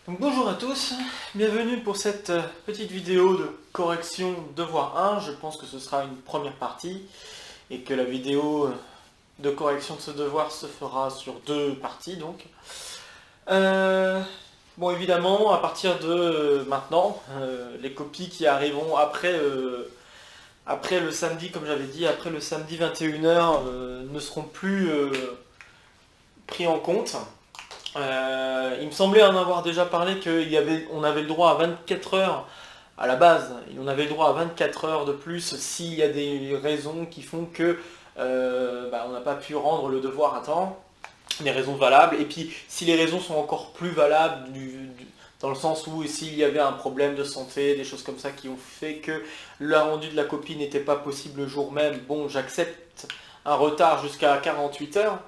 Donc bonjour à tous, bienvenue pour cette petite vidéo de correction devoir 1. Je pense que ce sera une première partie et que la vidéo de correction de ce devoir se fera sur deux parties donc. Bon évidemment, à partir de maintenant, les copies qui arriveront après le samedi, comme j'avais dit, après le samedi 21h, ne seront plus pris en compte. Il me semblait en avoir déjà parlé qu'on avait le droit à 24 heures à la base, et on avait le droit à 24 heures de plus s'il y a des raisons qui font que on n'a pas pu rendre le devoir à temps, des raisons valables, et puis si les raisons sont encore plus valables, dans le sens où s'il y avait un problème de santé, des choses comme ça qui ont fait que le rendu de la copie n'était pas possible le jour même, bon j'accepte un retard jusqu'à 48 heures.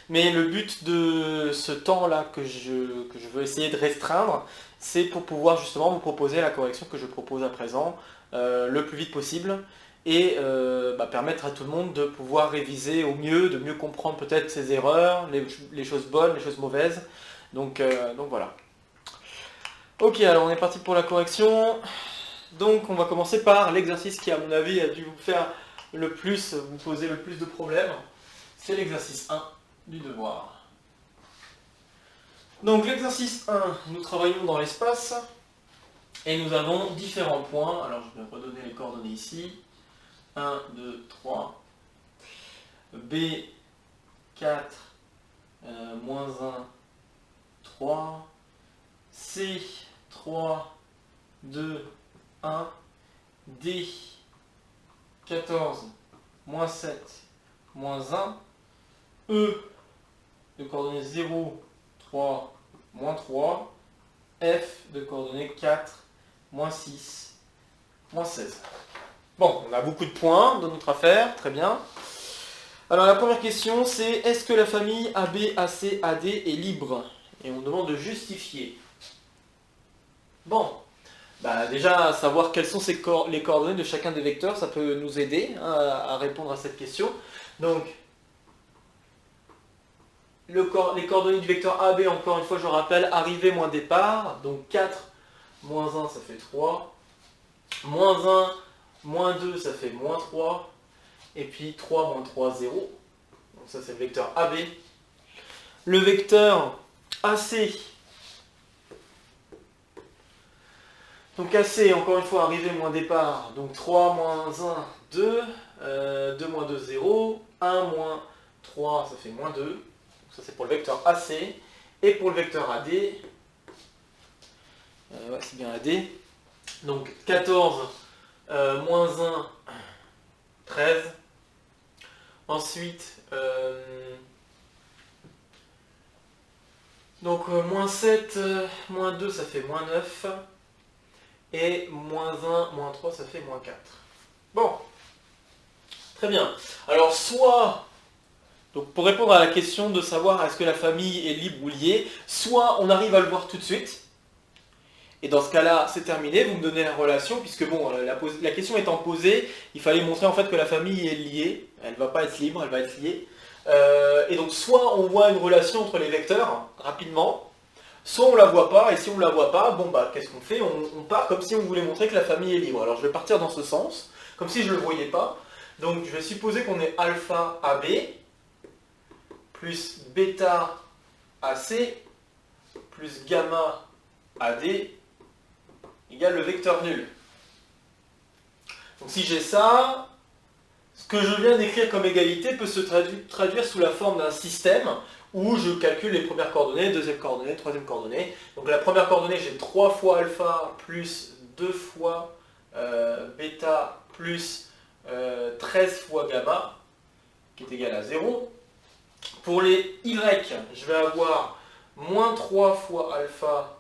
Mais le but de ce temps-là que je veux essayer de restreindre, c'est pour pouvoir justement vous proposer la correction que je propose à présent le plus vite possible et permettre à tout le monde de pouvoir réviser au mieux, de mieux comprendre peut-être ses erreurs, les choses bonnes, les choses mauvaises. Donc voilà. Ok, alors on est parti pour la correction. Donc on va commencer par l'exercice qui à mon avis a dû vous faire le plus, vous poser le plus de problèmes. C'est l'exercice 1. Du devoir. Donc l'exercice 1, nous travaillons dans l'espace et nous avons différents points. Alors je vais redonner les coordonnées ici. 1, 2, 3. B, 4, moins 1, 3. C, 3, 2, 1. D, 14, moins 7, moins 1. E, de coordonnées 0, 3, moins 3, F de coordonnées 4, moins 6, moins 16. Bon, on a beaucoup de points dans notre affaire, très bien. Alors la première question c'est, est-ce que la famille AB, AC, AD est libre? Et on demande de justifier. Bon, déjà savoir quelles sont les coordonnées de chacun des vecteurs, ça peut nous aider à répondre à cette question. Donc, les coordonnées du vecteur AB, encore une fois je rappelle, arrivée moins départ, donc 4 moins 1 ça fait 3, moins 1, moins 2 ça fait moins 3, et puis 3 moins 3, 0, donc ça c'est le vecteur AB. Le vecteur AC, donc AC encore une fois arrivée moins départ, donc 3 moins 1, 2, 2 moins 2, 0, 1 moins 3 ça fait moins 2. Ça c'est pour le vecteur AC. Et pour le vecteur AD, c'est bien AD. Donc 14 moins 1, 13. Ensuite, moins 7, moins 2, ça fait moins 9. Et moins 1, moins 3, ça fait moins 4. Bon, très bien. Alors soit... Donc pour répondre à la question de savoir est-ce que la famille est libre ou liée, soit on arrive à le voir tout de suite, et dans ce cas-là c'est terminé, vous me donnez la relation, puisque bon, la question étant posée, il fallait montrer en fait que la famille est liée, elle ne va pas être libre, elle va être liée. Et donc soit on voit une relation entre les vecteurs, rapidement, soit on la voit pas, et si on la voit pas, bon qu'est-ce qu'on fait? On part comme si on voulait montrer que la famille est libre. Alors je vais partir dans ce sens, comme si je ne le voyais pas. Donc je vais supposer qu'on est alpha AB, plus bêta AC plus gamma AD égale le vecteur nul. Donc si j'ai ça, ce que je viens d'écrire comme égalité peut se traduire sous la forme d'un système où je calcule les premières coordonnées, deuxième coordonnée, troisième coordonnée. Donc la première coordonnée, j'ai 3 fois alpha plus 2 fois bêta plus 13 fois gamma, qui est égal à 0. Pour les y, je vais avoir moins 3 fois alpha,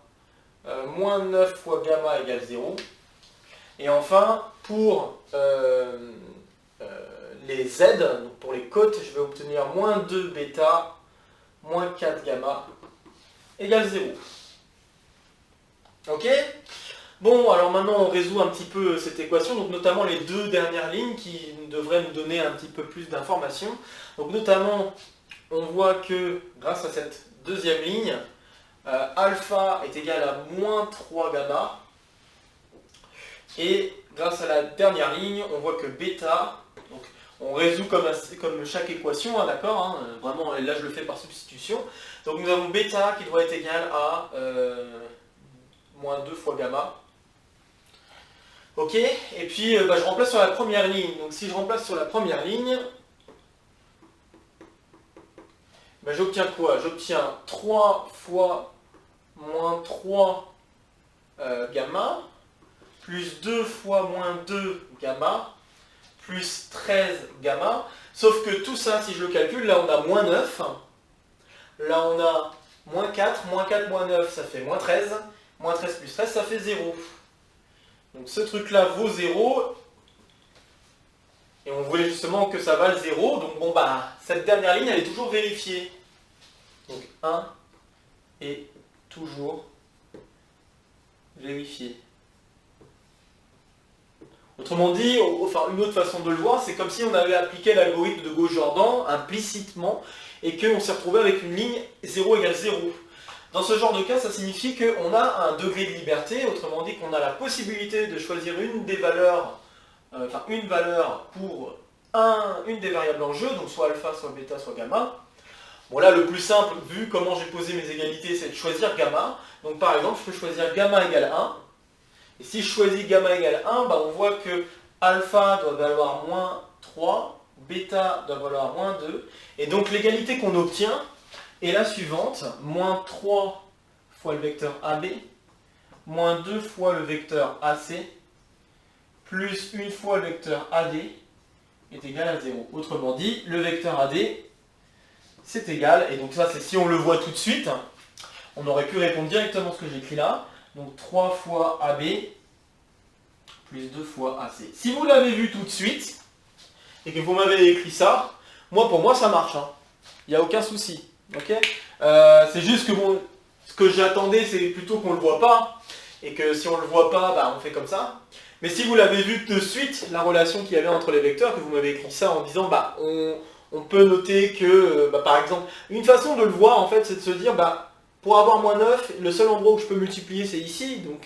moins 9 fois gamma égale 0. Et enfin, pour les z, donc pour les côtes, je vais obtenir moins 2 bêta, moins 4 gamma égale 0. Ok? Bon, alors maintenant on résout un petit peu cette équation, donc notamment les deux dernières lignes qui devraient nous donner un petit peu plus d'informations. Donc notamment, on voit que grâce à cette deuxième ligne, alpha est égal à moins 3 gamma. Et grâce à la dernière ligne, on voit que bêta, donc on résout comme chaque équation, hein, d'accord, hein, vraiment, là je le fais par substitution. Donc nous avons bêta qui doit être égal à moins 2 fois gamma. Ok, et puis je remplace sur la première ligne. Donc si je remplace sur la première ligne, j'obtiens quoi? J'obtiens 3 fois moins 3 gamma, plus 2 fois moins 2 gamma, plus 13 gamma. Sauf que tout ça, si je le calcule, là on a moins 9. Là on a moins 4, moins 9, ça fait moins 13. Moins 13 plus 13, ça fait 0. Donc ce truc-là vaut 0. Et on voulait justement que ça vale 0. Donc bon cette dernière ligne, elle est toujours vérifiée. Donc 1 est toujours vérifié. Autrement dit, une autre façon de le voir, c'est comme si on avait appliqué l'algorithme de Gauss-Jordan implicitement et qu'on s'est retrouvé avec une ligne 0 égale 0. Dans ce genre de cas, ça signifie qu'on a un degré de liberté, autrement dit qu'on a la possibilité de choisir une des valeurs, une valeur pour une des variables en jeu, donc soit alpha, soit bêta, soit gamma. Bon là, le plus simple, vu comment j'ai posé mes égalités, c'est de choisir gamma. Donc par exemple, je peux choisir gamma égale 1. Et si je choisis gamma égale 1, on voit que alpha doit valoir moins 3, bêta doit valoir moins 2. Et donc l'égalité qu'on obtient est la suivante, moins 3 fois le vecteur AB, moins 2 fois le vecteur AC, plus 1 fois le vecteur AD est égal à 0. Autrement dit, le vecteur AD, c'est égal, et donc ça c'est si on le voit tout de suite, on aurait pu répondre directement ce que j'écris là, donc 3 fois AB plus 2 fois AC. Si vous l'avez vu tout de suite, et que vous m'avez écrit ça, pour moi ça marche, il n'y a aucun souci. Okay, c'est juste que ce que j'attendais, c'est plutôt qu'on ne le voit pas, et que si on ne le voit pas, on fait comme ça. Mais si vous l'avez vu de suite, la relation qu'il y avait entre les vecteurs, que vous m'avez écrit ça en disant, on peut noter que, par exemple, une façon de le voir, en fait, c'est de se dire, pour avoir moins 9, le seul endroit où je peux multiplier, c'est ici. Donc,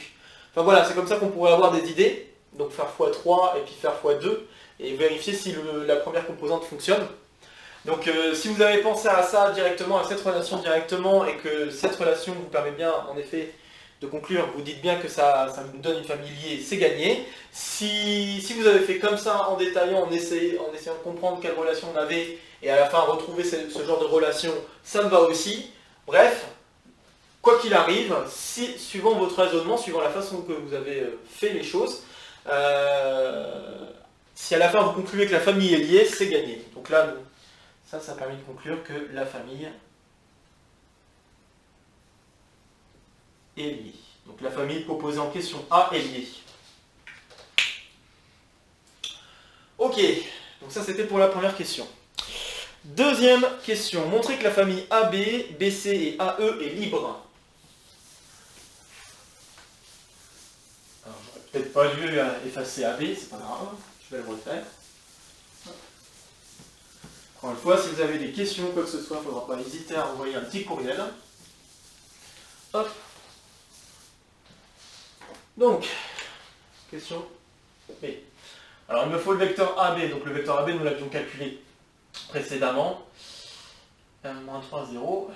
voilà, c'est comme ça qu'on pourrait avoir des idées. Donc faire x3 et puis faire x2, et vérifier si la première composante fonctionne. Donc si vous avez pensé à ça directement, à cette relation directement, et que cette relation vous permet bien, en effet, de conclure, vous dites bien que ça nous donne une famille liée, c'est gagné. Si vous avez fait comme ça, en détaillant, en essayant de comprendre quelle relation on avait, et à la fin retrouver ce genre de relation, ça me va aussi. Bref, quoi qu'il arrive, suivant votre raisonnement, suivant la façon que vous avez fait les choses, si à la fin vous concluez que la famille est liée, c'est gagné. Donc là, ça permet de conclure que la famille est liée. Donc la famille proposée en question A est liée. Ok, donc ça c'était pour la première question. Deuxième question, montrer que la famille AB, BC et AE est libre. Alors j'aurais peut-être pas dû effacer AB, c'est pas grave, je vais le refaire. Encore une fois, si vous avez des questions, quoi que ce soit, il ne faudra pas hésiter à envoyer un petit courriel. Hop. Donc, question B. Alors il me faut le vecteur AB, donc le vecteur AB nous l'avions calculé précédemment. Moins 3, 0.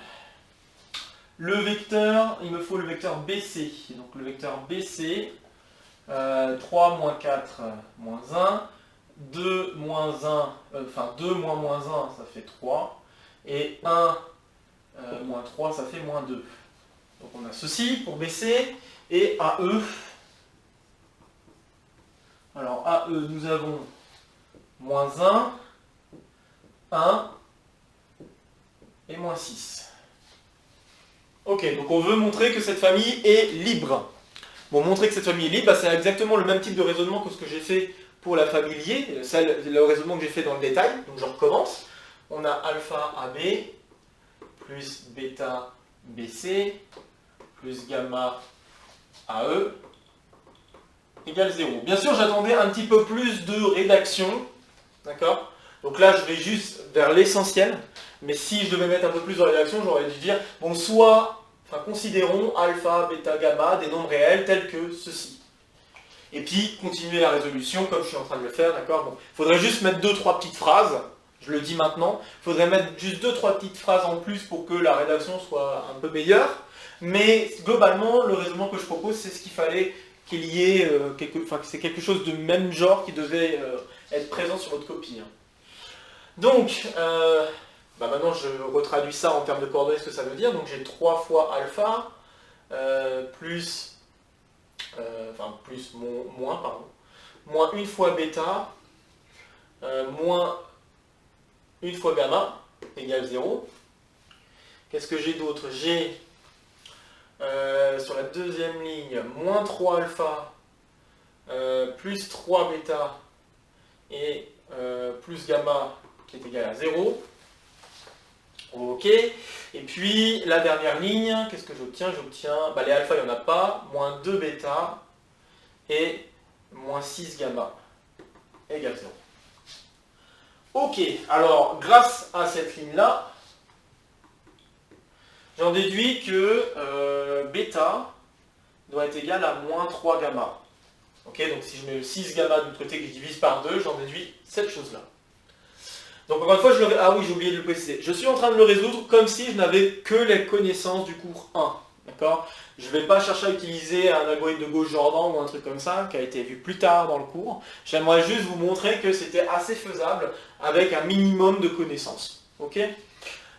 Le vecteur, il me faut le vecteur BC. Donc le vecteur BC, 3, moins 4, moins 1. 2 moins 1, 2 moins moins 1, ça fait 3. Et 1 moins 3, ça fait moins 2. Donc on a ceci pour BC. Et AE. Alors AE, nous avons moins 1 et moins 6. Ok, donc on veut montrer que cette famille est libre. Bon, montrer que cette famille est libre, c'est exactement le même type de raisonnement que ce que j'ai fait pour la famille liée, c'est le raisonnement que j'ai fait dans le détail, donc je recommence. On a alpha AB plus bêta BC plus gamma AE égale 0. Bien sûr, j'attendais un petit peu plus de rédaction, d'accord? Donc là, je vais juste vers l'essentiel, mais si je devais mettre un peu plus de rédaction, j'aurais dû dire, bon, Enfin, considérons alpha, bêta, gamma, des nombres réels tels que ceci. Et puis, continuer la résolution comme je suis en train de le faire, d'accord. Bon, il faudrait juste mettre 2-3 petites phrases, je le dis maintenant. Il faudrait mettre juste 2-3 petites phrases en plus pour que la rédaction soit un peu meilleure. Mais globalement, le raisonnement que je propose, c'est ce qu'il fallait qu'il y ait, c'est quelque chose de même genre qui devait être présent sur votre copie. Hein. Donc, maintenant je retraduis ça en termes de coordonnées, ce que ça veut dire. Donc j'ai 3 fois alpha, plus moins 1 fois bêta, moins 1 fois gamma, égale 0. Qu'est-ce que j'ai d'autre? J'ai, sur la deuxième ligne, moins 3 alpha, plus 3 bêta, et plus gamma, qui est égal à 0. Ok. Et puis, la dernière ligne, qu'est-ce que j'obtiens? J'obtiens, les alpha, il n'y en a pas, moins 2 bêta, et moins 6 gamma, égale 0. Ok, alors, grâce à cette ligne-là, j'en déduis que bêta doit être égal à moins 3 gamma. Ok, donc si je mets le 6 gamma de l'autre côté que je divise par 2, j'en déduis cette chose-là. Donc encore une fois, j'ai oublié de le préciser. Je suis en train de le résoudre comme si je n'avais que les connaissances du cours 1. D'accord? Je ne vais pas chercher à utiliser un algorithme de Gauss-Jordan ou un truc comme ça, qui a été vu plus tard dans le cours. J'aimerais juste vous montrer que c'était assez faisable avec un minimum de connaissances. Ok?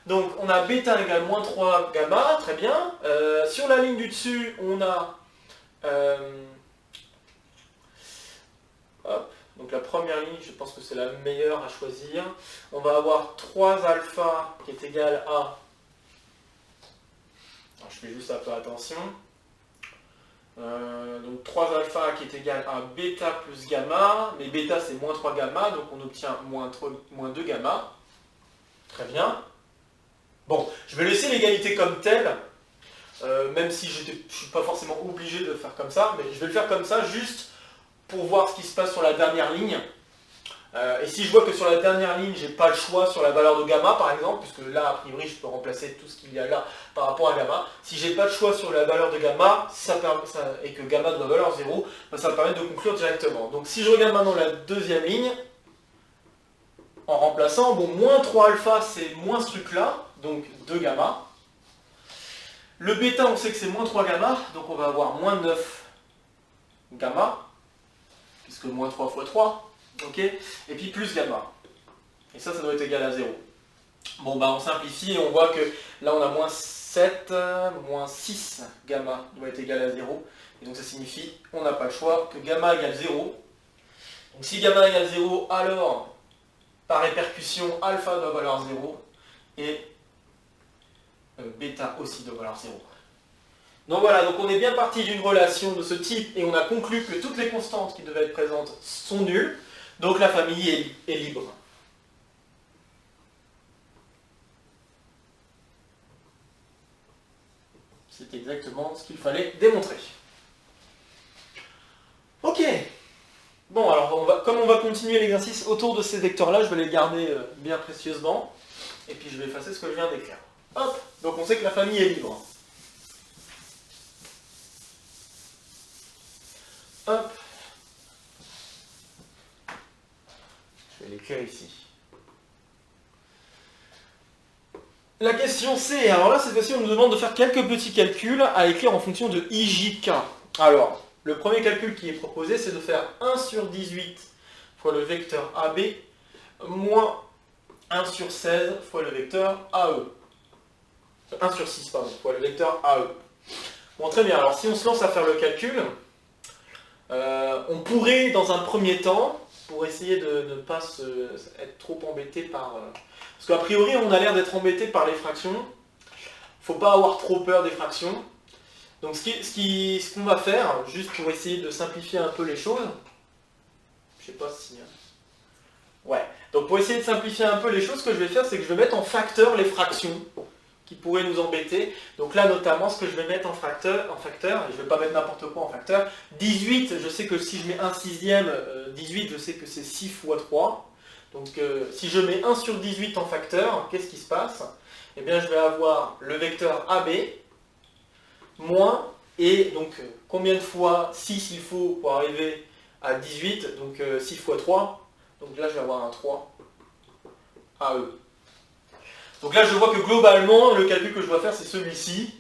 Donc on a bêta égale moins 3 gamma, très bien. Sur la ligne du dessus, on a... donc la première ligne, je pense que c'est la meilleure à choisir. On va avoir 3 alpha qui est égal à... Alors, je fais juste un peu attention. Donc 3 alpha qui est égal à bêta plus gamma. Mais bêta c'est moins 3 gamma, donc on obtient moins 2 gamma. Très bien. Bon, je vais laisser l'égalité comme telle. Même si je ne suis pas forcément obligé de le faire comme ça. Mais je vais le faire comme ça, juste pour voir ce qui se passe sur la dernière ligne. Et si je vois que sur la dernière ligne, j'ai pas le choix sur la valeur de gamma, par exemple, puisque là, a priori, je peux remplacer tout ce qu'il y a là par rapport à gamma. Si j'ai pas le choix sur la valeur de gamma, et que gamma doit valoir 0, ça va me permettre de conclure directement. Donc si je regarde maintenant la deuxième ligne, en remplaçant, bon, moins 3 alpha, c'est moins ce truc-là, donc 2 gamma. Le bêta, on sait que c'est moins 3 gamma, donc on va avoir moins 9 gamma, puisque moins 3 fois 3, ok, et puis plus gamma. Et ça doit être égal à 0. Bon, on simplifie et on voit que là, on a moins 7, moins 6 gamma doit être égal à 0. Et donc ça signifie, on n'a pas le choix, que gamma égale 0. Donc si gamma égale 0, alors, par répercussion, alpha doit valoir 0, et bêta aussi doit valoir 0. Donc voilà, donc on est bien parti d'une relation de ce type et on a conclu que toutes les constantes qui devaient être présentes sont nulles, donc la famille est libre. C'est exactement ce qu'il fallait démontrer. Ok. Bon, alors comme on va continuer l'exercice autour de ces vecteurs-là, je vais les garder bien précieusement, et puis je vais effacer ce que je viens d'écrire. Hop, donc on sait que la famille est libre. Hop. Je vais l'écrire ici. La question C, alors là cette fois-ci on nous demande de faire quelques petits calculs à écrire en fonction de IJK. Alors, le premier calcul qui est proposé c'est de faire 1 sur 18 fois le vecteur AB moins 1 sur 16 fois le vecteur AE. 1 sur 6 pardon, fois le vecteur AE. Bon très bien, alors si on se lance à faire le calcul, on pourrait, dans un premier temps, pour essayer de ne pas être trop embêté par... parce qu'a priori, on a l'air d'être embêté par les fractions. Il ne faut pas avoir trop peur des fractions. Donc ce qu'on va faire, juste pour essayer de simplifier un peu les choses... Je sais pas si... Ouais. Donc pour essayer de simplifier un peu les choses, ce que je vais faire, c'est que je vais mettre en facteur les fractions qui pourraient nous embêter. Donc là, notamment, ce que je vais mettre en facteur, et je ne vais pas mettre n'importe quoi en facteur, 18, je sais que si je mets 1 sixième, 18, je sais que c'est 6 fois 3. Donc si je mets 1 sur 18 en facteur, qu'est-ce qui se passe? Eh bien, je vais avoir le vecteur AB moins, et donc combien de fois 6 il faut pour arriver à 18, donc 6 fois 3, donc là je vais avoir un 3 AE. Donc là je vois que globalement le calcul que je dois faire c'est celui-ci.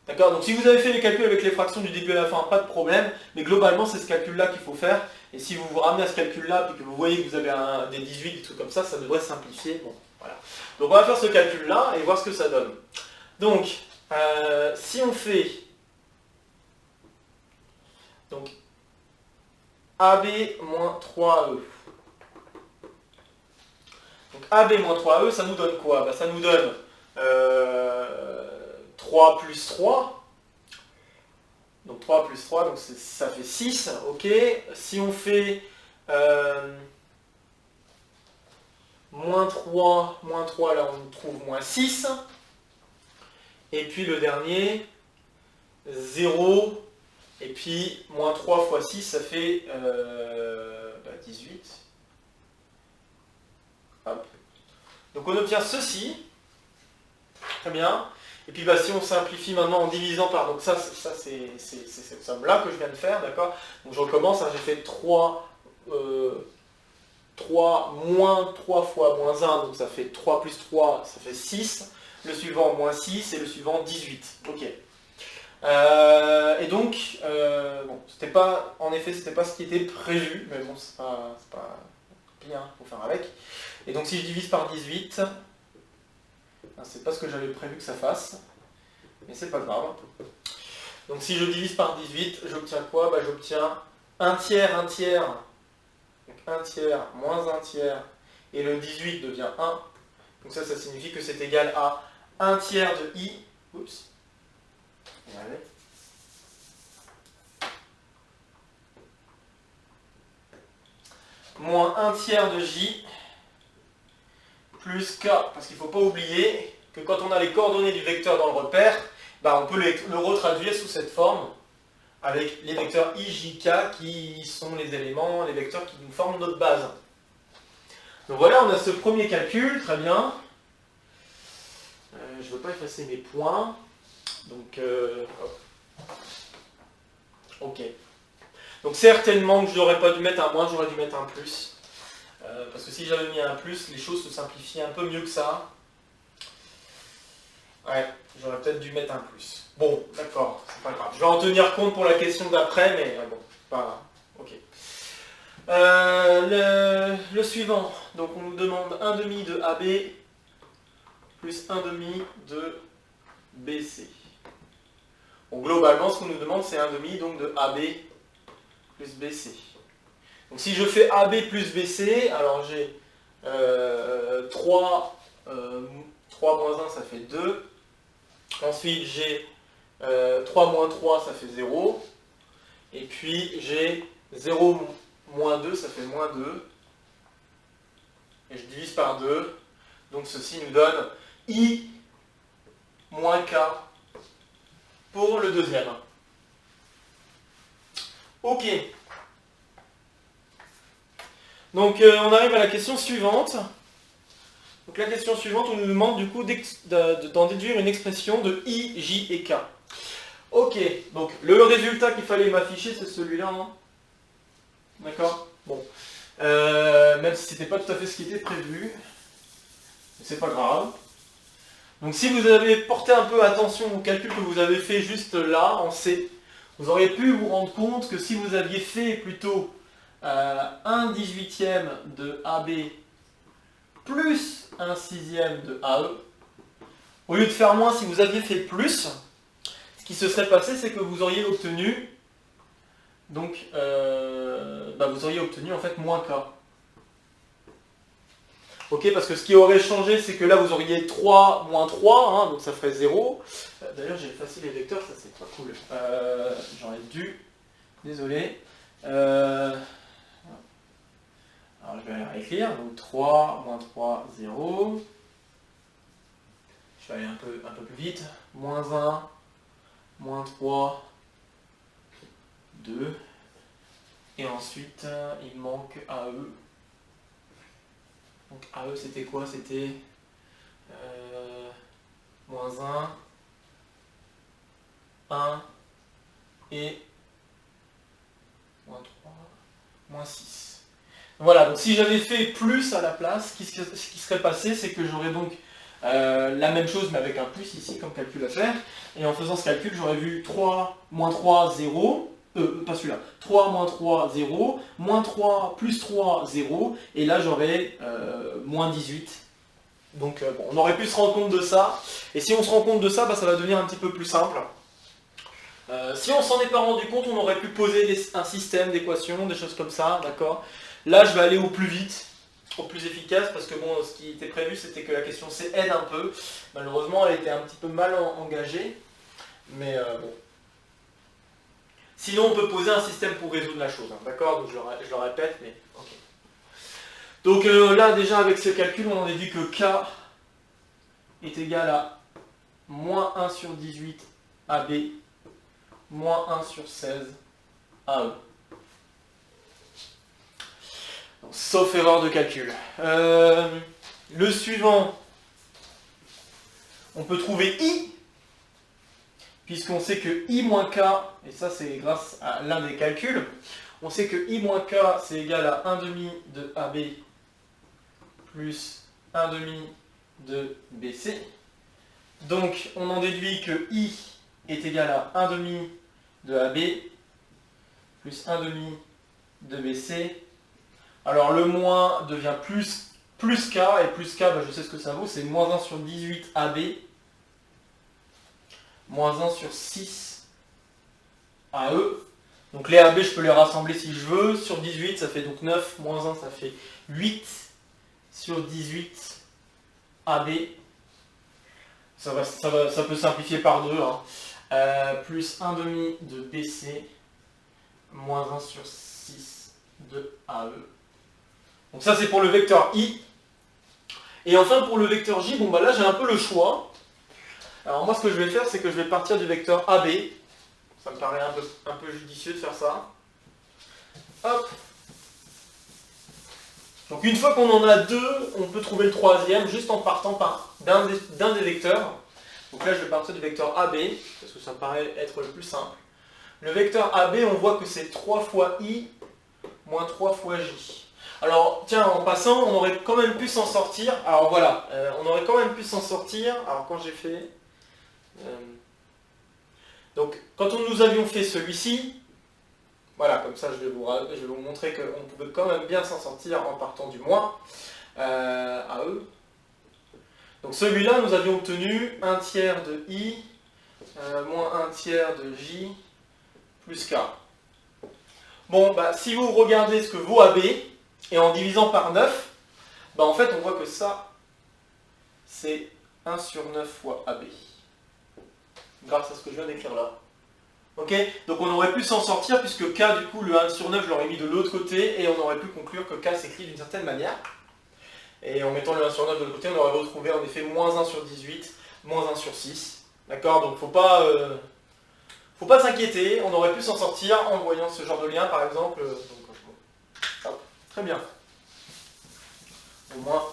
D'accord? Donc si vous avez fait les calculs avec les fractions du début à la fin, pas de problème, mais globalement c'est ce calcul-là qu'il faut faire, et si vous vous ramenez à ce calcul-là, puis que vous voyez que vous avez des 18, des trucs comme ça devrait simplifier. Bon, voilà. Donc on va faire ce calcul-là et voir ce que ça donne. Donc, si on fait donc AB moins 3E. Donc AB moins 3E, ça nous donne quoi? Bah, ça nous donne 3 plus 3. Donc 3 plus 3, donc ça fait 6, ok. Si on fait moins 3, là on trouve moins 6. Et puis le dernier, 0. Et puis moins 3 fois 6, ça fait 18. Hop. Donc on obtient ceci. Très bien. Et puis si on simplifie maintenant en divisant par... Donc ça c'est cette somme-là que je viens de faire, d'accord? Donc je recommence, hein, j'ai fait 3 moins 3 fois moins 1, donc ça fait 3 plus 3, ça fait 6. Le suivant moins 6 et le suivant 18. Ok. Et donc, bon, en effet, c'était pas ce qui était prévu, mais bon, c'est pas bien, il faut faire avec. Et donc si je divise par 18, c'est pas ce que j'avais prévu que ça fasse, mais c'est pas grave. Donc si je divise par 18, j'obtiens quoi? Bah, j'obtiens 1 tiers, 1 tiers, donc 1 tiers moins 1 tiers, et le 18 devient 1. Donc ça signifie que c'est égal à 1 tiers de i, oups, allez. Moins 1 tiers de j plus k, parce qu'il ne faut pas oublier que quand on a les coordonnées du vecteur dans le repère, bah on peut le retraduire sous cette forme, avec les vecteurs i, j, k, qui sont les éléments, les vecteurs qui nous forment notre base. Donc voilà, on a ce premier calcul, très bien. Je ne veux pas effacer mes points, donc ok. Donc certainement que je n'aurais pas dû mettre un moins, j'aurais dû mettre un plus. Parce que si j'avais mis un plus, les choses se simplifient un peu mieux que ça. Ouais, j'aurais peut-être dû mettre un plus. Bon, d'accord, c'est pas grave. Je vais en tenir compte pour la question d'après, mais bon, pas grave. Ok. Le suivant, donc on nous demande 1 demi de AB plus 1 demi de BC. Bon, globalement, ce qu'on nous demande, c'est 1 demi donc de AB plus BC. Donc si je fais AB plus BC, alors j'ai 3 moins 1, ça fait 2. Ensuite, j'ai 3 moins 3, ça fait 0. Et puis, j'ai 0 moins 2, ça fait moins 2. Et je divise par 2. Donc ceci nous donne I moins K pour le deuxième. Ok. Donc on arrive à la question suivante. Donc la question suivante, on nous demande du coup d'en déduire une expression de I, J et K. Ok, donc le résultat qu'il fallait m'afficher, c'est celui-là. Hein. D'accord? Bon. Même si c'était pas tout à fait ce qui était prévu. C'est pas grave. Donc si vous avez porté un peu attention au calcul que vous avez fait juste là, en C, vous auriez pu vous rendre compte que si vous aviez fait plutôt 1/18 de AB plus 1/6 de AE, au lieu de faire moins, si vous aviez fait plus, ce qui se serait passé, c'est que vous auriez obtenu, donc, vous auriez obtenu en fait moins K. Ok, parce que ce qui aurait changé, c'est que là, vous auriez 3 moins 3, hein, donc ça ferait 0. D'ailleurs, j'ai effacé les vecteurs, ça c'est pas cool. J'aurais dû. Désolé. Alors, je vais aller réécrire. Donc 3 moins 3, 0. Je vais aller un peu plus vite. Moins 1, moins 3, 2. Et ensuite, il me manque AE. Donc AE, c'était quoi? C'était moins 1, 1 et moins 3, moins 6. Voilà, donc si j'avais fait plus à la place, ce qui serait passé, c'est que j'aurais donc la même chose mais avec un plus ici comme calcul à faire. Et en faisant ce calcul, j'aurais vu 3, moins 3, 0. Pas celui-là. 3, moins 3, 0. Moins 3, plus 3, 0. Et là, j'aurais moins 18. Donc bon, on aurait pu se rendre compte de ça. Et si on se rend compte de ça, bah, ça va devenir un petit peu plus simple. Si on s'en est pas rendu compte, on aurait pu poser un système d'équations, des choses comme ça, d'accord. Là, je vais aller au plus vite, au plus efficace, parce que bon, ce qui était prévu, c'était que la question C aide un peu. Malheureusement, elle était un petit peu mal engagée, mais bon. Sinon, on peut poser un système pour résoudre la chose, hein, d'accord. Donc je le répète, mais ok. Donc là, déjà, avec ce calcul, on en déduit que K est égal à moins 1 sur 18 AB, moins 1 sur 16 AE. Donc, sauf erreur de calcul. Le suivant, on peut trouver I, puisqu'on sait que I moins K, et ça c'est grâce à l'un des calculs, on sait que I moins K c'est égal à 1 demi de AB plus 1 demi de BC. Donc on en déduit que I est égal à 1 demi de AB plus 1 demi de BC. Alors le moins devient plus K, et plus K, bah, je sais ce que ça vaut, c'est moins 1 sur 18 AB, moins 1 sur 6 AE. Donc les AB, je peux les rassembler si je veux. Sur 18, ça fait donc 9, moins 1, ça fait 8 sur 18 AB. Ça peut simplifier par 2. Hein. Plus 1 demi de BC, moins 1 sur 6 de AE. Donc ça c'est pour le vecteur I. Et enfin pour le vecteur J, bon bah là j'ai un peu le choix. Alors moi ce que je vais faire, c'est que je vais partir du vecteur AB. Ça me paraît un peu judicieux de faire ça. Hop. Donc une fois qu'on en a deux, on peut trouver le troisième juste en partant d'un des vecteurs. Donc là je vais partir du vecteur AB, parce que ça me paraît être le plus simple. Le vecteur AB, on voit que c'est 3 fois I moins 3 fois J. Alors, tiens, en passant, on aurait quand même pu s'en sortir. Alors voilà, on aurait quand même pu s'en sortir. Alors quand j'ai fait... donc, quand nous avions fait celui-ci, voilà, comme ça je vais vous montrer qu'on pouvait quand même bien s'en sortir en partant du moins à E. Donc celui-là, nous avions obtenu 1 tiers de I moins 1 tiers de J plus K. Bon, bah, si vous regardez ce que vaut AB, et en divisant par 9, bah, en fait on voit que ça, c'est 1 sur 9 fois AB. Grâce à ce que je viens d'écrire là. Ok. Donc on aurait pu s'en sortir, puisque K, du coup, le 1 sur 9, je l'aurais mis de l'autre côté, et on aurait pu conclure que K s'écrit d'une certaine manière. Et en mettant le 1 sur 9 de l'autre côté, on aurait retrouvé en effet moins 1 sur 18, moins 1 sur 6. D'accord. Donc faut pas s'inquiéter, on aurait pu s'en sortir en voyant ce genre de lien, par exemple. Très bien. Au moins,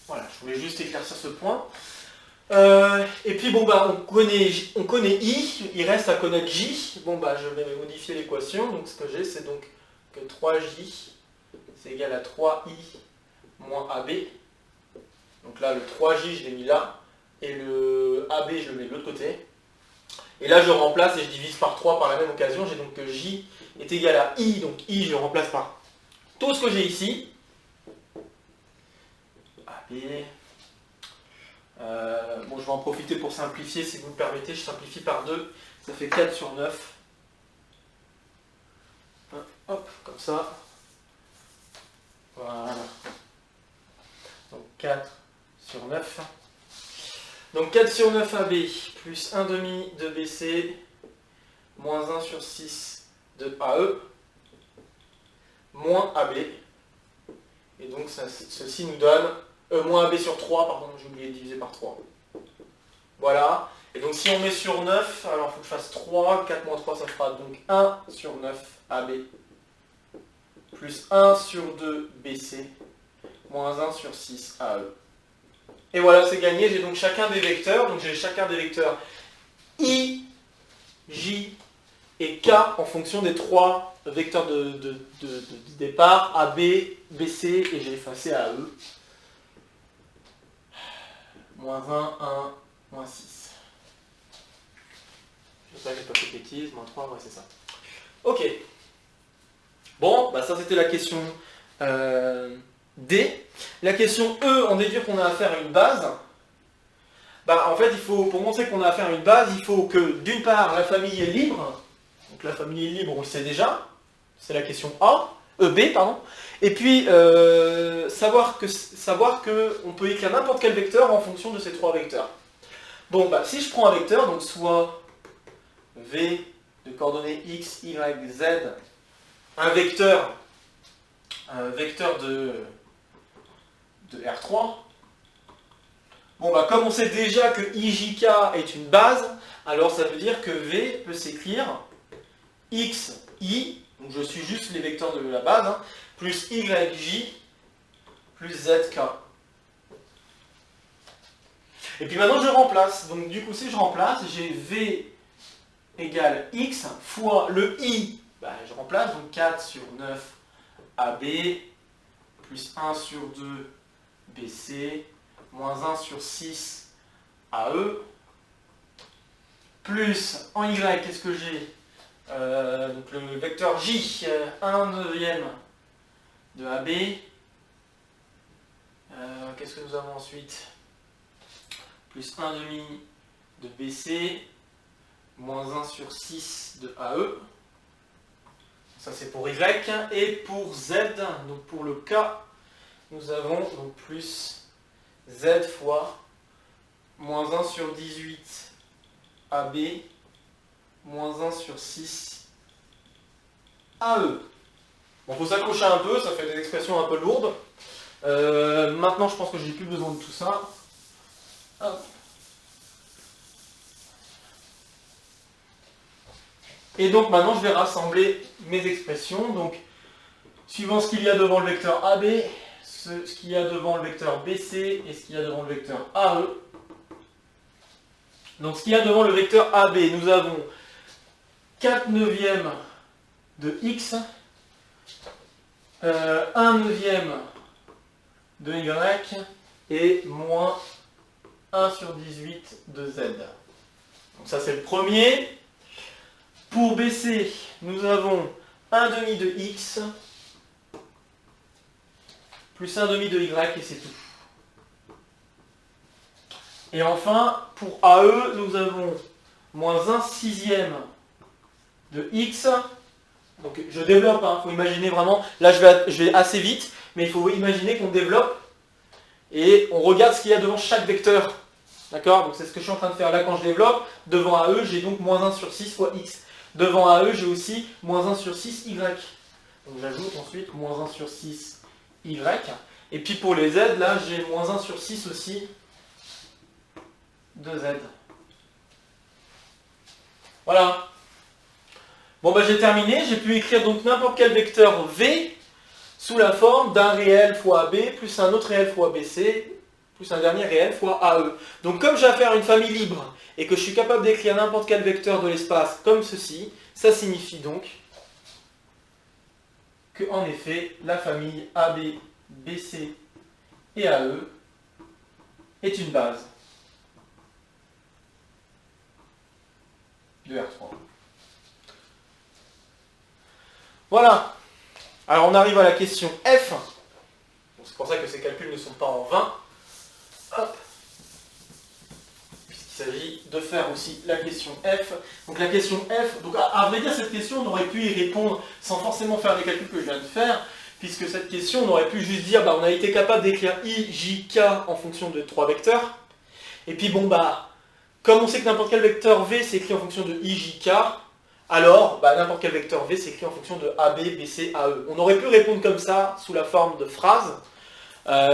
voilà, je voulais juste éclaircir ce point. Et puis bon bah on connaît I, il reste à connaître J. Bon bah je vais modifier l'équation. Donc ce que j'ai, c'est donc que 3J c'est égal à 3I moins AB. Donc là le 3J je l'ai mis là, et le AB je le mets de l'autre côté. Et là je remplace et je divise par 3 par la même occasion. J'ai donc que J est égal à I, donc I je remplace par tout ce que j'ai ici. AB. Bon, je vais en profiter pour simplifier, si vous me permettez, je simplifie par 2, ça fait 4 sur 9. Hop, comme ça. Voilà. Donc 4 sur 9. Donc 4 sur 9 AB, plus 1 demi de BC, moins 1 sur 6 de AE, moins AB. Et donc ceci nous donne moins AB sur 3, pardon, j'ai oublié de diviser par 3. Voilà. Et donc si on met sur 9, alors il faut que je fasse 3, 4 moins 3, ça fera donc 1 sur 9 AB, plus 1 sur 2 BC, moins 1 sur 6 AE. Et voilà, c'est gagné, j'ai donc chacun des vecteurs. Donc j'ai chacun des vecteurs I J et K en fonction des trois vecteurs de départ, AB, BC, et j'ai effacé AE. Moins 1, 1, moins 6. J'espère que j'ai pas fait de bêtises, moins 3, ouais c'est ça. Ok. Bon, bah ça c'était la question D. La question E, on déduit qu'on a affaire à une base. Bah en fait, il faut, pour montrer qu'on a affaire à une base, il faut que d'une part la famille est libre. Donc la famille est libre, on le sait déjà. C'est la question B, pardon. Et puis savoir que on peut écrire n'importe quel vecteur en fonction de ces trois vecteurs. Bon, bah si je prends un vecteur, donc soit V de coordonnées x, y, z, un vecteur de R3. Bon, bah comme on sait déjà que IJK est une base, alors ça veut dire que V peut s'écrire x, i, donc je suis juste les vecteurs de la base, hein, plus yj, plus zk. Et puis maintenant je remplace. Donc du coup si je remplace, j'ai V égale x fois le i, bah, je remplace, donc 4 sur 9 AB, plus 1 sur 2 BC, moins 1 sur 6 AE, plus en y, qu'est-ce que j'ai donc le vecteur J, 1 neuvième de AB. Qu'est-ce que nous avons ensuite? Plus 1 demi de BC, moins 1 sur 6 de AE. Ça c'est pour Y. Et pour Z, donc pour le K, nous avons donc plus Z fois moins 1 sur 18 AB, moins 1 sur 6 AE. Bon, faut s'accrocher un peu, ça fait des expressions un peu lourdes. Maintenant, je pense que j'ai plus besoin de tout ça. Hop. Et donc maintenant, je vais rassembler mes expressions. Donc, suivant ce qu'il y a devant le vecteur AB, ce qu'il y a devant le vecteur BC et ce qu'il y a devant le vecteur AE. Donc, ce qu'il y a devant le vecteur AB, nous avons 4 neuvièmes de x, 1 neuvième de y et moins 1 sur 18 de z. Donc ça c'est le premier. Pour BC, nous avons 1 demi de x plus 1 demi de y et c'est tout. Et enfin, pour AE, nous avons moins 1 sixième de x. Donc je développe, il faut imaginer vraiment, là je vais assez vite, mais il faut imaginer qu'on développe et on regarde ce qu'il y a devant chaque vecteur. D'accord? Donc c'est ce que je suis en train de faire là quand je développe. Devant AE, j'ai donc moins 1 sur 6 fois x. Devant AE, j'ai aussi moins 1 sur 6 y. Donc j'ajoute ensuite moins 1 sur 6 y. Et puis pour les z, là j'ai moins 1 sur 6 aussi de z. Voilà. Bon bah j'ai terminé, j'ai pu écrire donc n'importe quel vecteur V sous la forme d'un réel fois AB plus un autre réel fois BC plus un dernier réel fois AE. Donc comme j'ai affaire à une famille libre et que je suis capable d'écrire n'importe quel vecteur de l'espace comme ceci, ça signifie donc que en effet la famille AB, BC et AE est une base de R3. Voilà. Alors on arrive à la question F. C'est pour ça que ces calculs ne sont pas en vain. Hop. Puisqu'il s'agit de faire aussi la question F. Donc la question F, donc à vrai dire cette question on aurait pu y répondre sans forcément faire les calculs que je viens de faire, puisque cette question on aurait pu juste dire bah, on a été capable d'écrire I, J, K en fonction de 3 vecteurs. Et puis bon bah, comme on sait que n'importe quel vecteur V s'écrit en fonction de I, J, K, alors, bah, n'importe quel vecteur V s'écrit en fonction de AB, BC, AE. On aurait pu répondre comme ça, sous la forme de phrase,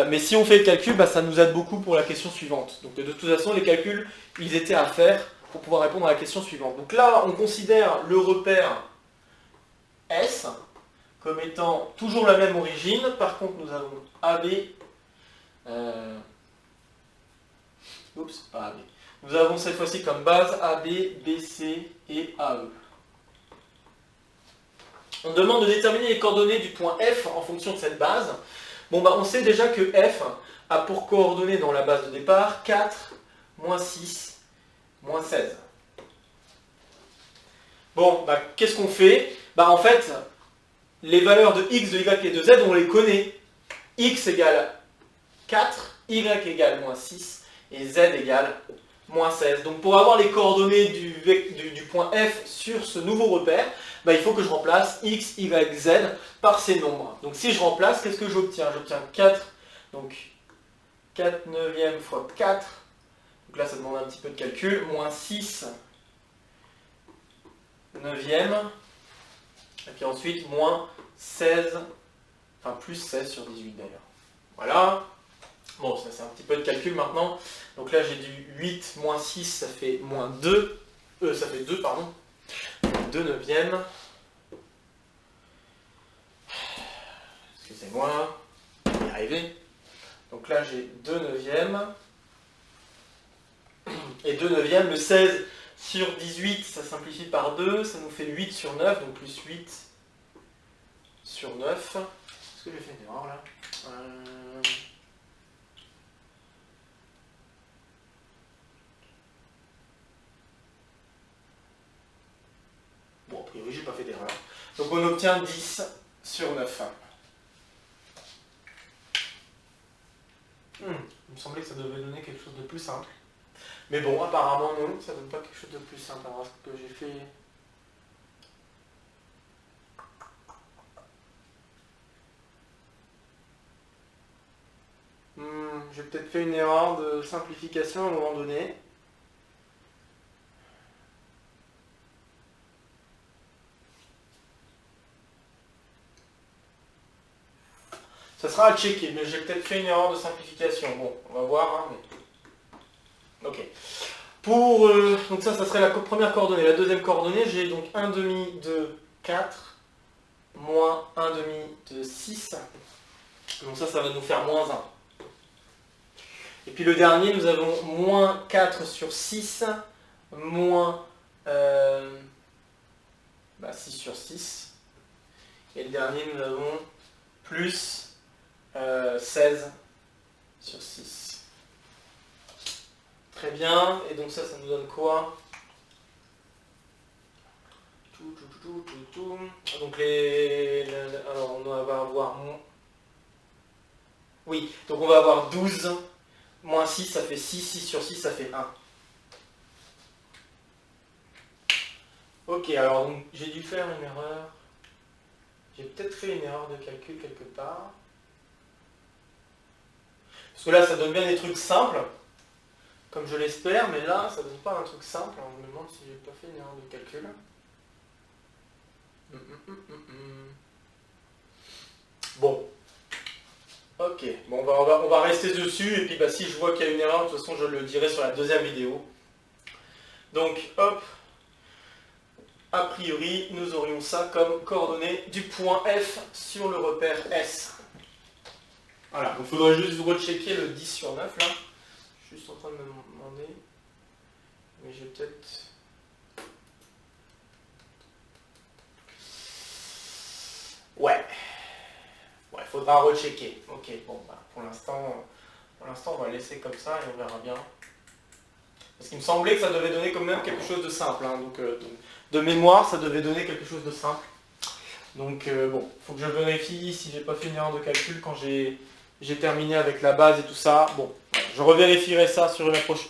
mais si on fait le calcul, bah, ça nous aide beaucoup pour la question suivante. Donc de toute façon, les calculs, ils étaient à faire pour pouvoir répondre à la question suivante. Donc là, on considère le repère S comme étant toujours la même origine. Par contre, nous avons AB, oups, pas AB. Nous avons cette fois-ci comme base AB, BC et AE. On demande de déterminer les coordonnées du point F en fonction de cette base. Bon, bah, on sait déjà que F a pour coordonnées dans la base de départ 4, moins 6, moins 16. Bon, bah, qu'est-ce qu'on fait? Bah, en fait, les valeurs de x, de y et de z, on les connaît. X égale 4, y égale moins 6 et z égale moins 16. Donc pour avoir les coordonnées du point F sur ce nouveau repère, bah, il faut que je remplace x, y, z par ces nombres. Donc si je remplace, qu'est-ce que j'obtiens? J'obtiens 4, donc 4 neuvièmes fois 4, donc là ça demande un petit peu de calcul, moins 6 neuvième, et puis ensuite moins 16, enfin plus 16 sur 18 d'ailleurs. Voilà. Bon, ça c'est un petit peu de calcul maintenant. Donc là j'ai du 8 moins 6, ça fait moins 2. Ça fait 2, pardon. 2 neuvièmes. Excusez-moi, je vais y arriver. Donc là j'ai 2 neuvièmes. Et 2 neuvièmes, le 16 sur 18, ça simplifie par 2, ça nous fait 8 sur 9, donc plus 8 sur 9. Est-ce que j'ai fait une erreur là? Bon, a priori, j'ai pas fait d'erreur. Donc on obtient 10 sur 9. Il me semblait que ça devait donner quelque chose de plus simple. Mais bon, apparemment non, ça donne pas quelque chose de plus simple. Alors, ce que j'ai fait... J'ai peut-être fait une erreur de simplification à un moment donné. Ça sera à checker, mais j'ai peut-être fait une erreur de simplification. Bon, on va voir. Hein, mais... Ok. Pour, donc ça serait la première coordonnée. La deuxième coordonnée, j'ai donc 1 demi de 4 moins 1 demi de 6. Donc ça va nous faire moins 1. Et puis le dernier, nous avons moins 4 sur 6, moins 6 sur 6. Et le dernier, nous avons plus 16 sur 6. Très bien, et donc ça nous donne quoi? Donc alors on va avoir... Oui, donc on va avoir 12, moins 6, ça fait 6, 6 sur 6, ça fait 1. Ok, alors donc j'ai dû faire une erreur. J'ai peut-être fait une erreur de calcul quelque part. Parce que là, ça donne bien des trucs simples, comme je l'espère, mais là, ça donne pas un truc simple. Alors, je me demande si j'ai pas fait une erreur de calcul. Bon. Ok, bon, on va rester dessus, et puis si je vois qu'il y a une erreur, de toute façon, je le dirai sur la deuxième vidéo. Donc, hop. A priori, nous aurions ça comme coordonnée du point F sur le repère S. Voilà, donc il faudrait juste rechecker le 10 sur 9 là. Je suis juste en train de me demander. Mais j'ai peut-être... Ouais, il faudra rechecker. Ok, bon, pour l'instant, on va laisser comme ça et on verra bien. Parce qu'il me semblait que ça devait donner quand même quelque chose de simple. Hein, donc, de mémoire, ça devait donner quelque chose de simple. Donc bon, il faut que je vérifie si j'ai pas fait une erreur de calcul quand j'ai terminé avec la base et tout ça. Bon, je revérifierai ça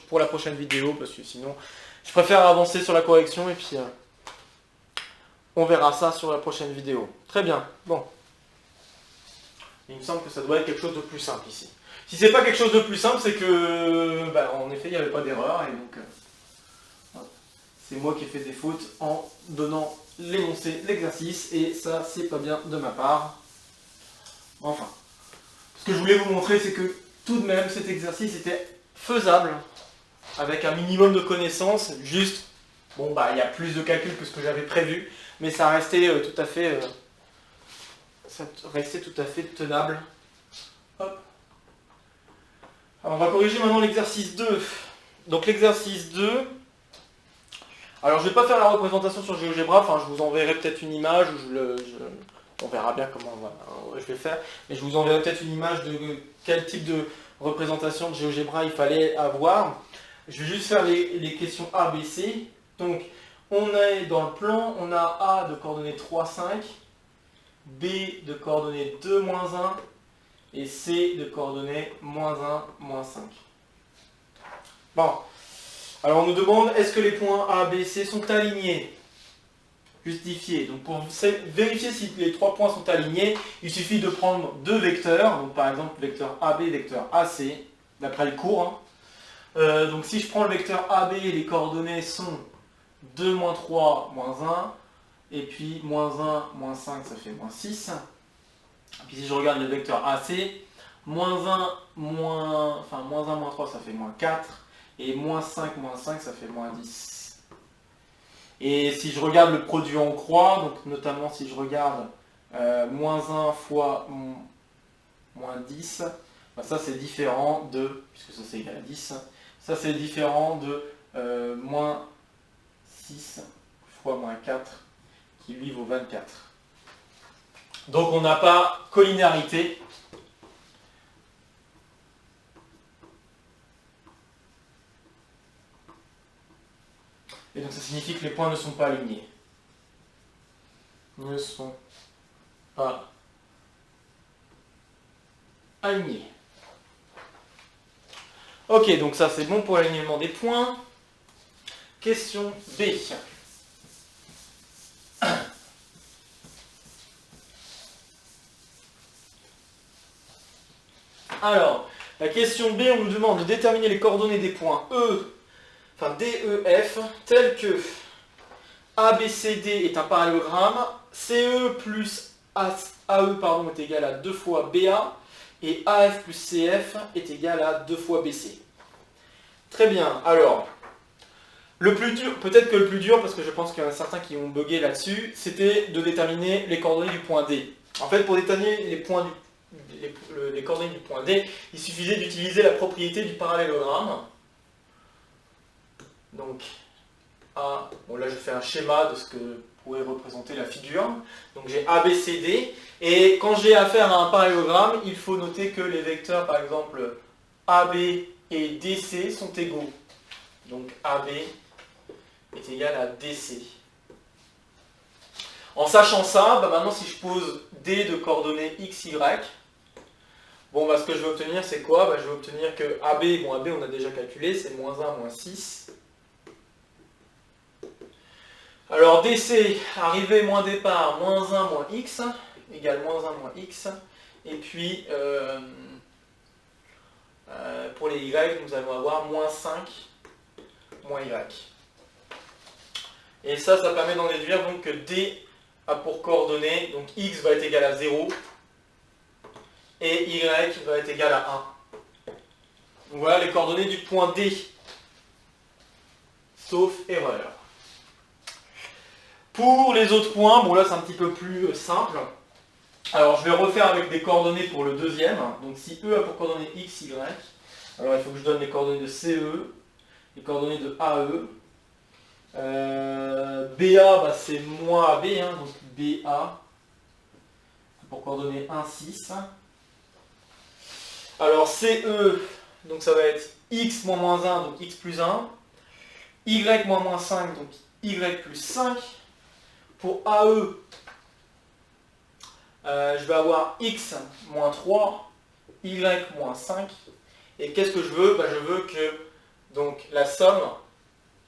pour la prochaine vidéo, parce que sinon, je préfère avancer sur la correction et puis on verra ça sur la prochaine vidéo. Très bien, bon. Il me semble que ça doit être quelque chose de plus simple ici. Si c'est pas quelque chose de plus simple, c'est que, en effet, il n'y avait pas d'erreur, et donc, c'est moi qui ai fait des fautes en donnant l'énoncé, l'exercice, et ça, c'est pas bien de ma part. Enfin, ce que je voulais vous montrer, c'est que tout de même, cet exercice était faisable, avec un minimum de connaissances, juste, bon, il y a plus de calculs que ce que j'avais prévu, mais ça restait tout à fait... tenable. Hop. Alors on va corriger maintenant l'exercice 2. Donc l'exercice 2. Alors je ne vais pas faire la représentation sur GeoGebra, enfin je vous enverrai peut-être une image, on verra bien comment je vais faire, mais je vous enverrai peut-être une image de quel type de représentation de GeoGebra il fallait avoir. Je vais juste faire les questions A, B, C. Donc on est dans le plan, on a A de coordonnées 3, 5, B de coordonnées 2, moins 1, et C de coordonnées moins 1, moins 5. Bon, alors on nous demande est-ce que les points A, B, C sont alignés? Justifié. Donc pour vérifier si les trois points sont alignés, il suffit de prendre deux vecteurs, donc par exemple vecteur AB, vecteur AC, d'après le cours. Donc si je prends le vecteur AB, les coordonnées sont 2, moins 3, moins 1, et puis moins 1, moins 5, ça fait moins 6. Et puis si je regarde le vecteur AC, moins 1, moins 1, moins 3, ça fait moins 4, et moins 5, ça fait moins 10. Et si je regarde le produit en croix, donc notamment si je regarde moins 1 fois moins 10, ben ça c'est différent de, puisque ça c'est égal à 10, ça c'est différent de moins 6 fois moins 4, qui lui vaut 24. Donc on n'a pas collinéarité. Et donc ça signifie que les points ne sont pas alignés. Ne sont pas alignés. Ok, donc ça c'est bon pour l'alignement des points. Question B. Alors, la question B, on nous demande de déterminer les coordonnées des points E, enfin D, E, F, tels que ABCD est un parallélogramme, CE plus AE pardon, est égal à 2 fois BA, et AF plus CF est égal à 2 fois BC. Très bien, alors, le plus dur, peut-être que le plus dur, parce que je pense qu'il y en a certains qui ont bugué là-dessus, c'était de déterminer les coordonnées du point D. En fait, pour déterminer les coordonnées du point D, il suffisait d'utiliser la propriété du parallélogramme. Donc, bon là je fais un schéma de ce que pourrait représenter la figure. Donc j'ai ABCD, et quand j'ai affaire à un parallélogramme, il faut noter que les vecteurs, par exemple, AB et DC sont égaux. Donc AB est égal à DC. En sachant ça, bah maintenant si je pose D de coordonnées x, y, bon, bah, ce que je vais obtenir c'est quoi? Bah, je vais obtenir que AB, bon AB on a déjà calculé, c'est moins 1, moins 6. Alors DC, arrivée moins départ, moins 1, moins x, égale moins 1, moins x. Et puis, pour les y, nous allons avoir moins 5, moins y. Et ça permet d'en déduire donc que D a pour coordonnées, donc x va être égal à 0, et y va être égal à 1. Donc voilà les coordonnées du point D, sauf erreur. Pour les autres points, bon là c'est un petit peu plus simple. Alors je vais refaire avec des coordonnées pour le deuxième. Donc si E a pour coordonnées x, y, alors il faut que je donne les coordonnées de CE, les coordonnées de AE. BA, bah, c'est moins AB, hein, donc BA pour coordonnées 1, 6. Alors CE, donc ça va être x moins moins 1, donc x plus 1. Y moins moins 5, donc y plus 5. Pour AE, je vais avoir x moins 3, y moins 5. Et qu'est-ce que je veux? Bah, je veux que donc, la somme,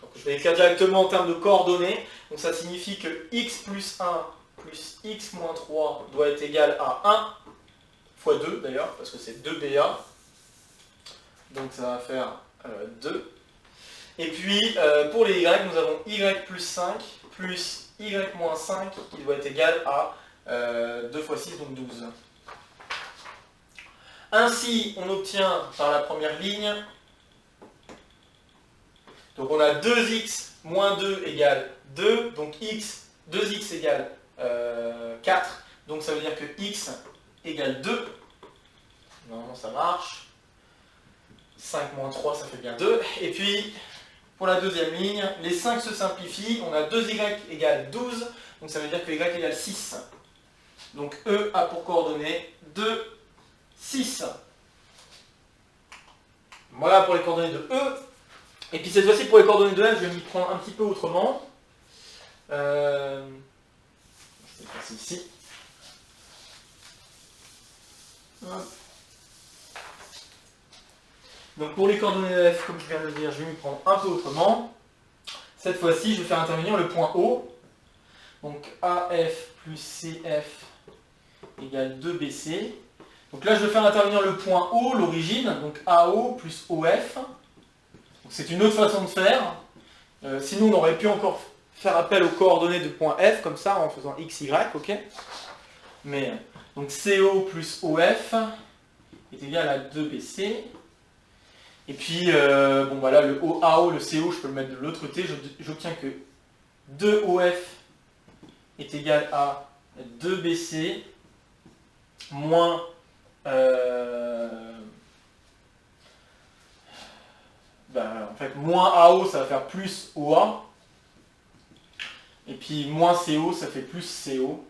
donc je vais écrire directement en termes de coordonnées, donc ça signifie que x plus 1 plus x moins 3 doit être égal à 1 fois 2 d'ailleurs, parce que c'est 2BA. Donc ça va faire 2. Et puis pour les y, nous avons y plus 5 plus y moins 5 qui doit être égal à 2 fois 6, donc 12. Ainsi, on obtient par la première ligne, donc on a 2x moins 2 égale 2, donc 2x égale 4, donc ça veut dire que x égale 2. Normalement ça marche. 5 moins 3, ça fait bien 2. Et puis, pour la deuxième ligne, les 5 se simplifient. On a 2y égale 12. Donc ça veut dire que y égale 6. Donc E a pour coordonnées 2, 6. Voilà pour les coordonnées de E. Et puis cette fois-ci, pour les coordonnées de F, je vais m'y prendre un petit peu autrement. C'est passé ici. Hop. Donc pour les coordonnées de F, comme je viens de le dire, je vais m'y prendre un peu autrement. Cette fois-ci, je vais faire intervenir le point O. Donc AF plus CF égale 2BC. Donc là, je vais faire intervenir le point O, l'origine, donc AO plus OF. C'est une autre façon de faire. Sinon, on aurait pu encore faire appel aux coordonnées de point F, comme ça, en faisant X, Y, ok. Mais, donc CO plus OF est égal à 2BC. Et puis, bon voilà, le AO, le CO, je peux le mettre de l'autre côté. J'obtiens que 2OF est égal à 2BC moins... en fait, moins AO, ça va faire plus OA. Et puis, moins CO, ça fait plus CO.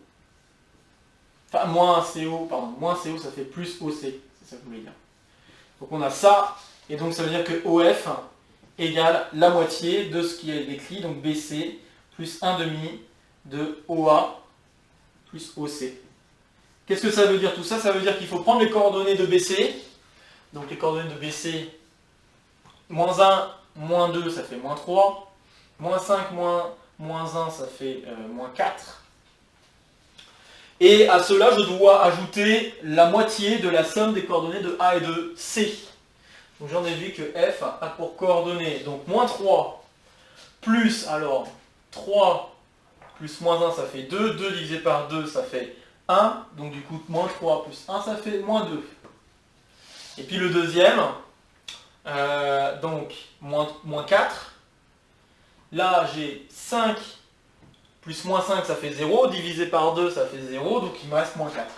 Enfin, moins CO, ça fait plus OC. C'est ça que je voulais dire. Donc, on a ça. Et donc, ça veut dire que OF égale la moitié de ce qui est écrit. Donc, BC plus 1 demi de OA plus OC. Qu'est-ce que ça veut dire tout ça? Ça veut dire qu'il faut prendre les coordonnées de BC. Donc, les coordonnées de BC... Moins 1, moins 2, ça fait moins 3. Moins 5, moins 1, ça fait moins 4. Et à cela, je dois ajouter la moitié de la somme des coordonnées de A et de C. Donc j'en ai vu que F a pour coordonnées, donc moins 3, plus, alors, 3 plus moins 1, ça fait 2. 2 divisé par 2, ça fait 1. Donc du coup, moins 3 plus 1, ça fait moins 2. Et puis le deuxième... donc, moins 4. Là, j'ai 5 plus moins 5, ça fait 0. Divisé par 2, ça fait 0. Donc, il me reste moins 4.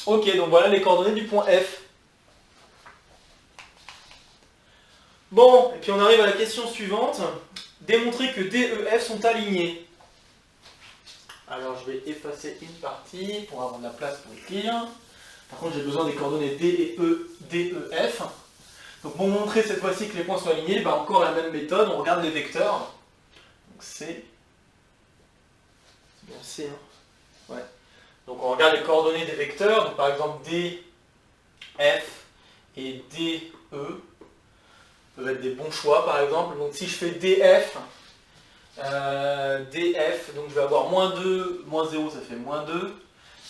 Ok, donc voilà les coordonnées du point F. Bon, et puis on arrive à la question suivante. Démontrer que D, E, F sont alignés. Alors, je vais effacer une partie pour avoir de la place pour écrire. Par contre, j'ai besoin des coordonnées D et E, D, E, F. Donc pour montrer cette fois-ci que les points sont alignés, encore la même méthode, on regarde les vecteurs. Donc c'est bien C, hein. Ouais. Donc on regarde les coordonnées des vecteurs. Donc par exemple D, F et D, E peuvent être des bons choix par exemple. Donc si je fais DF, DF, donc je vais avoir moins 2, moins 0, ça fait moins 2.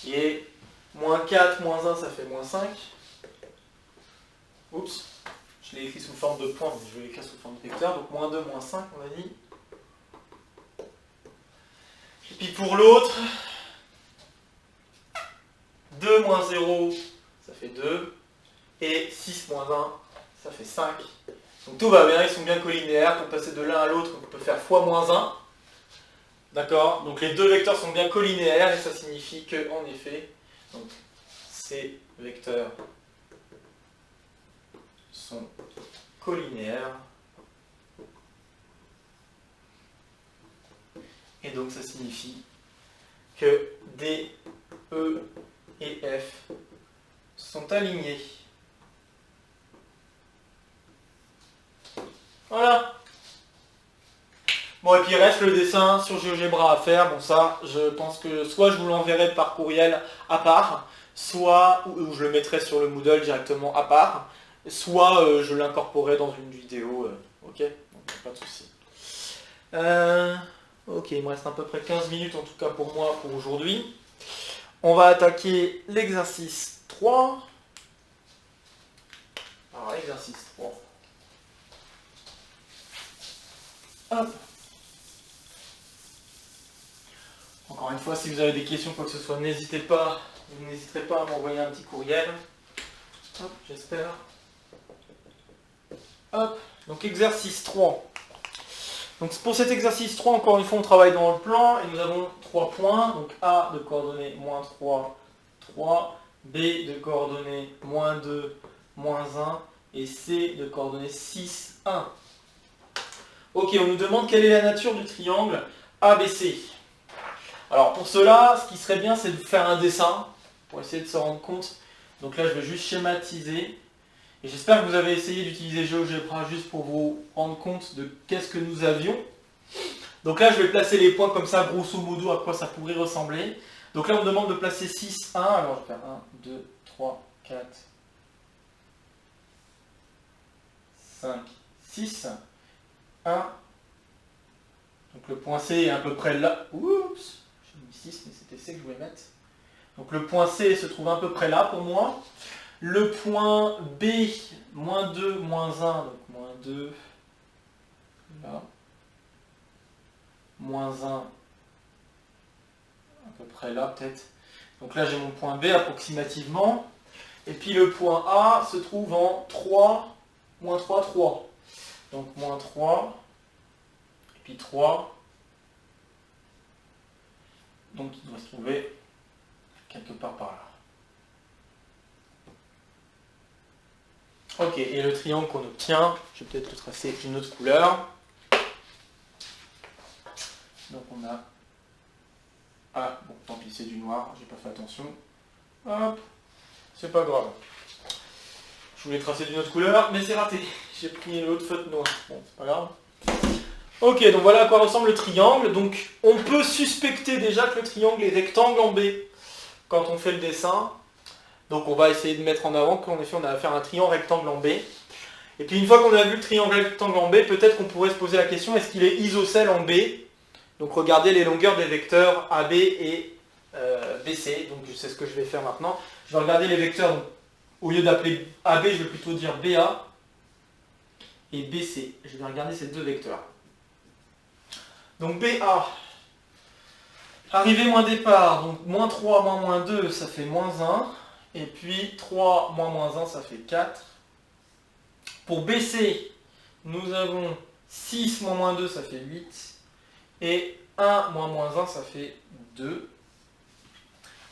Et moins 4, moins 1, ça fait moins 5. Oups, je l'ai écrit sous forme de point, mais je vais l'écrire sous forme de vecteur. Donc moins 2, moins 5, on a dit. Et puis pour l'autre, 2 moins 0, ça fait 2. Et 6 moins 1, ça fait 5. Donc tout va bien, ils sont bien collinéaires. Pour passer de l'un à l'autre, on peut faire fois moins 1. D'accord? Donc les deux vecteurs sont bien collinéaires et ça signifie que, en effet, donc, ces vecteurs sont collinéaires. Et donc ça signifie que D, E et F sont alignés. Voilà. Bon, et puis il reste le dessin sur GeoGebra à faire. Bon, ça, je pense que soit je vous l'enverrai par courriel à part, soit ou je le mettrai sur le Moodle directement à part, soit je l'incorporerai dans une vidéo. Ok? Donc, pas de souci. Ok, il me reste à peu près 15 minutes en tout cas pour moi pour aujourd'hui. On va attaquer l'exercice 3. Alors, l'exercice 3. Hop. Encore une fois, si vous avez des questions, quoi que ce soit, n'hésitez pas, vous n'hésiterez pas à m'envoyer un petit courriel. Hop, j'espère. Hop, donc exercice 3. Donc pour cet exercice 3, encore une fois, on travaille dans le plan et nous avons 3 points. Donc A de coordonnées moins 3, 3, B de coordonnées moins 2, moins 1, et C de coordonnées 6, 1. Ok, on nous demande quelle est la nature du triangle ABC. Alors pour cela, ce qui serait bien, c'est de faire un dessin, pour essayer de se rendre compte. Donc là, je vais juste schématiser. Et j'espère que vous avez essayé d'utiliser GeoGebra juste pour vous rendre compte de qu'est-ce que nous avions. Donc là, je vais placer les points comme ça, grosso modo, à quoi ça pourrait ressembler. Donc là, on me demande de placer 6, 1. Alors je vais faire 1, 2, 3, 4, 5, 6, 1. Donc le point C est à peu près là. Oups, j'ai mis 6, mais c'était C que je voulais mettre. Donc le point C se trouve à peu près là pour moi. Le point B, moins 2, moins 1, donc moins 2, là. Moins 1, à peu près là peut-être. Donc là j'ai mon point B approximativement. Et puis le point A se trouve en 3, moins 3, 3. Donc moins 3, et puis 3. Donc il doit se trouver quelque part par là. Ok, et le triangle qu'on obtient, je vais peut-être le tracer d'une autre couleur. Donc on a... Ah, bon, tant pis, c'est du noir, j'ai pas fait attention. Hop, c'est pas grave. Je voulais tracer d'une autre couleur, mais c'est raté. J'ai pris l'autre feutre noir. Bon, c'est pas grave. Ok, donc voilà à quoi ressemble le triangle. Donc on peut suspecter déjà que le triangle est rectangle en B quand on fait le dessin. Donc on va essayer de mettre en avant qu'en effet on a affaire à un triangle rectangle en B. Et puis une fois qu'on a vu le triangle rectangle en B, peut-être qu'on pourrait se poser la question, est-ce qu'il est isocèle en B? Donc regardez les longueurs des vecteurs AB et BC. Donc c'est ce que je vais faire maintenant. Je vais regarder les vecteurs, donc, au lieu d'appeler AB, je vais plutôt dire BA et BC. Je vais regarder ces deux vecteurs. Donc BA, arrivée moins départ, donc moins 3 moins moins 2, ça fait moins 1. Et puis 3 moins moins 1, ça fait 4. Pour BC, nous avons 6 moins moins 2, ça fait 8. Et 1 moins moins 1, ça fait 2.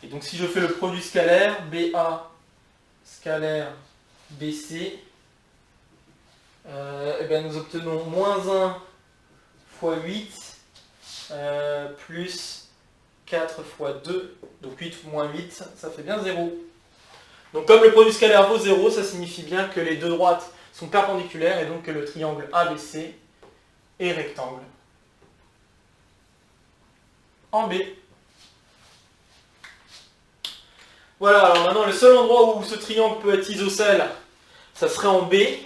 Et donc si je fais le produit scalaire, BA scalaire BC, et bien nous obtenons moins 1 fois 8, plus 4 fois 2, donc 8 moins 8, ça fait bien 0. Donc comme le produit scalaire vaut 0, ça signifie bien que les deux droites sont perpendiculaires et donc que le triangle ABC est rectangle en B. Voilà, alors maintenant le seul endroit où ce triangle peut être isocèle, ça serait en B. Il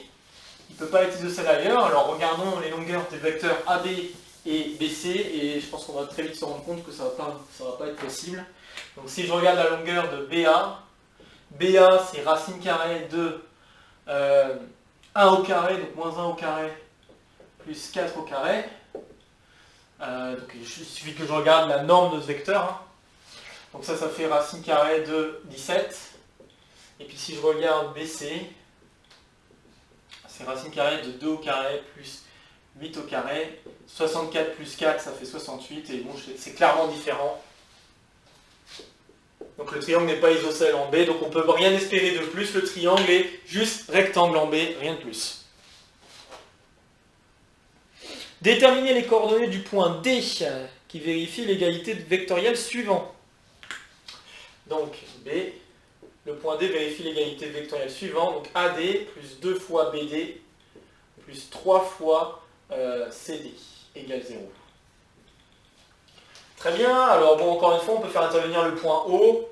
ne peut pas être isocèle ailleurs. Alors regardons les longueurs des vecteurs AB et BC et je pense qu'on va très vite se rendre compte que ça ne va pas être possible. Donc si je regarde la longueur de BA, BA c'est racine carrée de 1 au carré, donc moins 1 au carré, plus 4 au carré. Donc il suffit que je regarde la norme de ce vecteur. Hein. Donc ça fait racine carrée de 17. Et puis si je regarde BC, c'est racine carrée de 2 au carré plus 8 au carré. 64 plus 4, ça fait 68. Et bon, c'est clairement différent. Donc le triangle n'est pas isocèle en B, donc on ne peut rien espérer de plus. Le triangle est juste rectangle en B, rien de plus. Déterminer les coordonnées du point D qui vérifie l'égalité vectorielle suivant. Donc B, le point D vérifie l'égalité vectorielle suivant. Donc AD plus 2 fois BD plus 3 fois CD égale 0. Très bien, alors bon, encore une fois, on peut faire intervenir le point O.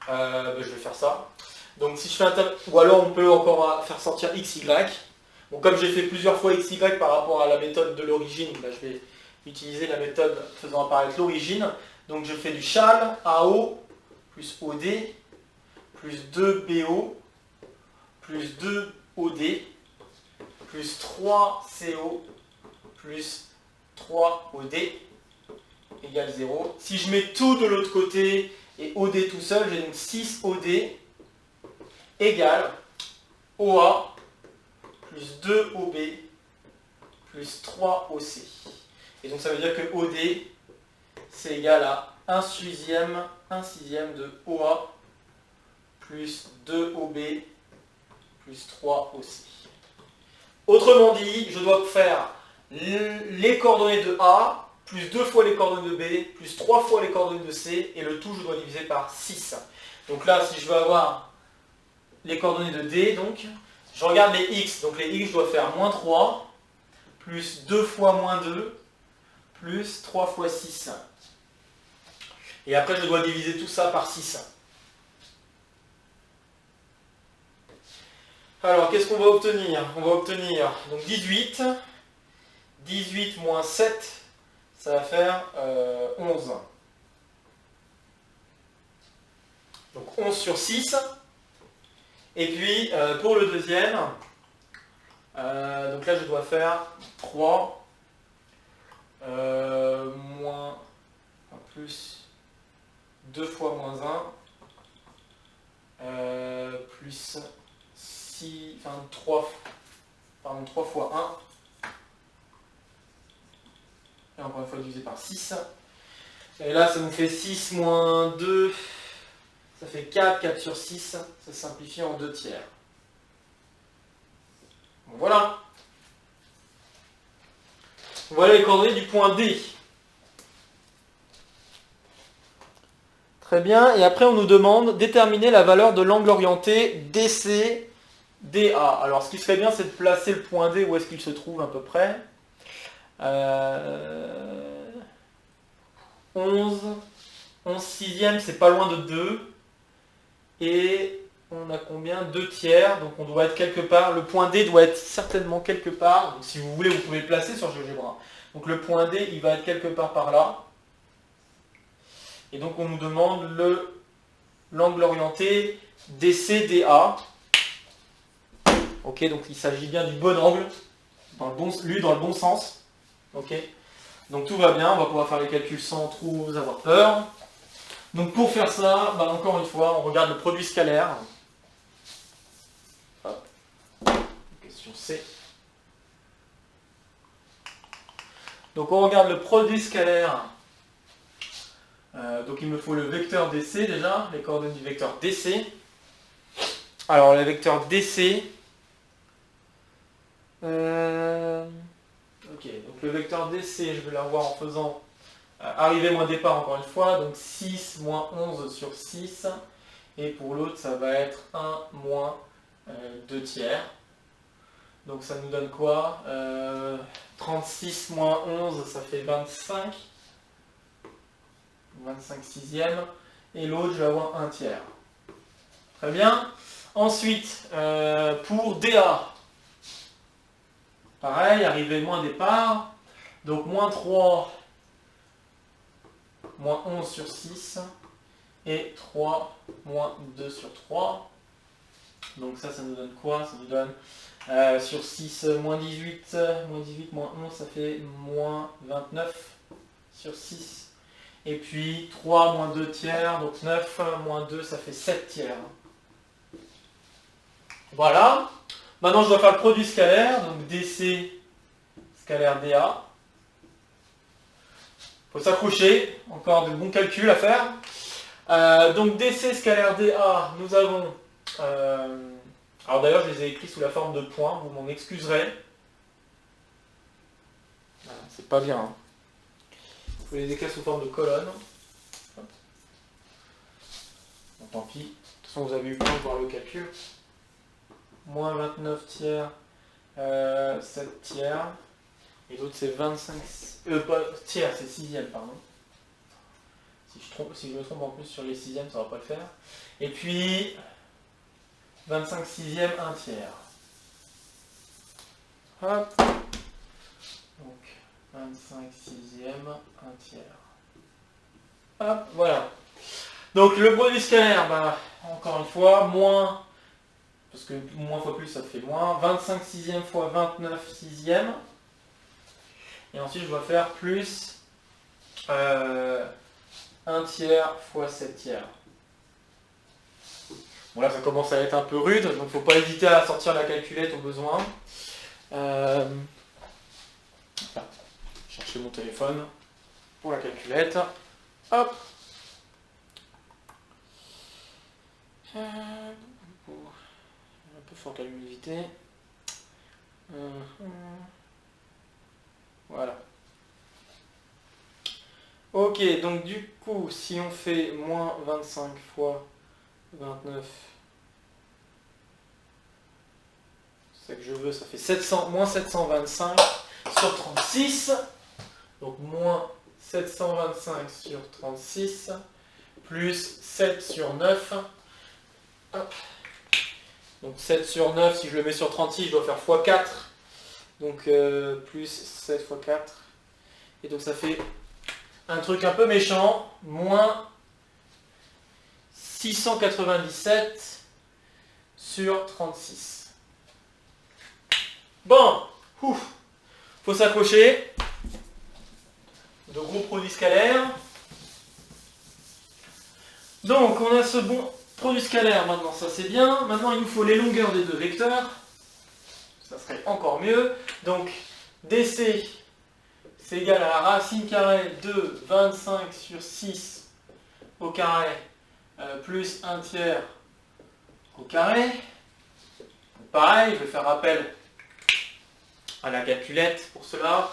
Je vais faire ça. Donc si je fais ou alors on peut encore faire sortir XY. Bon, comme j'ai fait plusieurs fois XY par rapport à la méthode de l'origine, je vais utiliser la méthode faisant apparaître l'origine. Donc je fais du chal AO plus OD plus 2BO plus 2OD plus 3CO plus 3OD égale 0. Si je mets tout de l'autre côté et OD tout seul, j'ai donc 6OD égale OA plus 2OB plus 3OC. Et donc ça veut dire que OD c'est égal à 1 sixième de OA plus 2OB plus 3OC. Autrement dit, je dois faire les coordonnées de A, plus 2 fois les coordonnées de B, plus 3 fois les coordonnées de C, et le tout, je dois diviser par 6. Donc là, si je veux avoir les coordonnées de D, donc, je regarde les X. Donc les X, je dois faire moins 3, plus 2 fois moins 2, plus 3 fois 6. Et après, je dois diviser tout ça par 6. Alors, qu'est-ce qu'on va obtenir? On va obtenir donc 18. 18 moins 7, ça va faire 11. Donc 11 sur 6. Et puis, pour le deuxième, donc là, je dois faire 3 moins, plus 2 fois moins 1, plus 6, enfin 3 fois 1. Et encore une fois divisé par 6. Et là, ça nous fait 6 moins 2, ça fait 4, 4 sur 6, ça simplifie en 2 tiers. Bon, voilà. Voilà les coordonnées du point D. Très bien, et après on nous demande déterminer la valeur de l'angle orienté DC, DA. Alors ce qui serait bien, c'est de placer le point D où est-ce qu'il se trouve à peu près. 11 sixièmes, c'est pas loin de 2. Et on a combien? 2 tiers, donc on doit être quelque part. Le point D doit être certainement quelque part. Donc si vous voulez, vous pouvez le placer sur GeoGebra. Donc le point D, il va être quelque part par là. Et donc on nous demande l'angle orienté DC-DA. Ok, donc il s'agit bien du bon angle, lu dans le bon sens. Ok, donc tout va bien, on va pouvoir faire les calculs sans trop avoir peur. Donc pour faire ça, encore une fois, on regarde le produit scalaire. Hop. Question C. Donc on regarde le produit scalaire. Donc il me faut le vecteur DC déjà, les coordonnées du vecteur DC. Alors le vecteur DC. Ok, donc le vecteur DC, je vais l'avoir en faisant arrivée moins départ encore une fois. Donc 6 moins 11 sur 6. Et pour l'autre, ça va être 1 moins 2 tiers. Donc ça nous donne quoi? 36 moins 11, ça fait 25. 25 sixièmes. Et l'autre, je vais avoir 1 tiers. Très bien. Ensuite, pour DA, pareil, arrivée moins départ. Donc moins 3, moins 11 sur 6. Et 3, moins 2 sur 3. Donc ça nous donne quoi? Ça nous donne sur 6, moins 18, moins 11, ça fait moins 29 sur 6. Et puis 3 moins 2 tiers, donc 9 moins 2, ça fait 7 tiers. Voilà. Maintenant, je dois faire le produit scalaire, donc DC scalaire DA. Il faut s'accrocher, encore de bons calculs à faire. Donc DC scalaire DA, nous avons... alors d'ailleurs, je les ai écrits sous la forme de points, vous m'en excuserez. C'est pas bien. Hein. Il faut les écrire sous forme de colonne. Bon, tant pis. De toute façon, vous avez eu le temps de voir le calcul. Moins 29 tiers, 7 tiers. Et l'autre, c'est 25... pas tiers, c'est sixième, pardon. Si je me trompe en plus sur les sixièmes, ça ne va pas le faire. Et puis, 25 sixièmes, 1 tiers. Hop. Donc, 25 sixièmes, 1 tiers. Hop, voilà. Donc, le produit scalaire, encore une fois, moins, parce que moins fois plus, ça fait moins, 25 sixièmes fois 29 sixièmes. Et ensuite, je dois faire plus 1 tiers fois 7 tiers. Bon là ça commence à être un peu rude, donc il ne faut pas hésiter à sortir la calculette au besoin. Chercher mon téléphone pour la calculette. Hop. Un peu fort la luminosité. Voilà. Ok, donc du coup, si on fait moins 25 fois 29, c'est que je veux, ça fait 700, moins 725 sur 36. Donc moins 725 sur 36, plus 7 sur 9. Hop. Donc 7 sur 9, si je le mets sur 36, je dois faire x4. Donc plus 7 x 4. Et donc ça fait un truc un peu méchant, moins 697 sur 36. Bon, faut s'accrocher. De gros produits scalaires. Donc on a ce bon produit scalaire maintenant, ça c'est bien. Maintenant il nous faut les longueurs des deux vecteurs. Ça serait encore mieux. Donc DC c'est égal à la racine carrée de 25 sur 6 au carré plus 1 tiers au carré. Pareil, je vais faire appel à la calculette pour cela.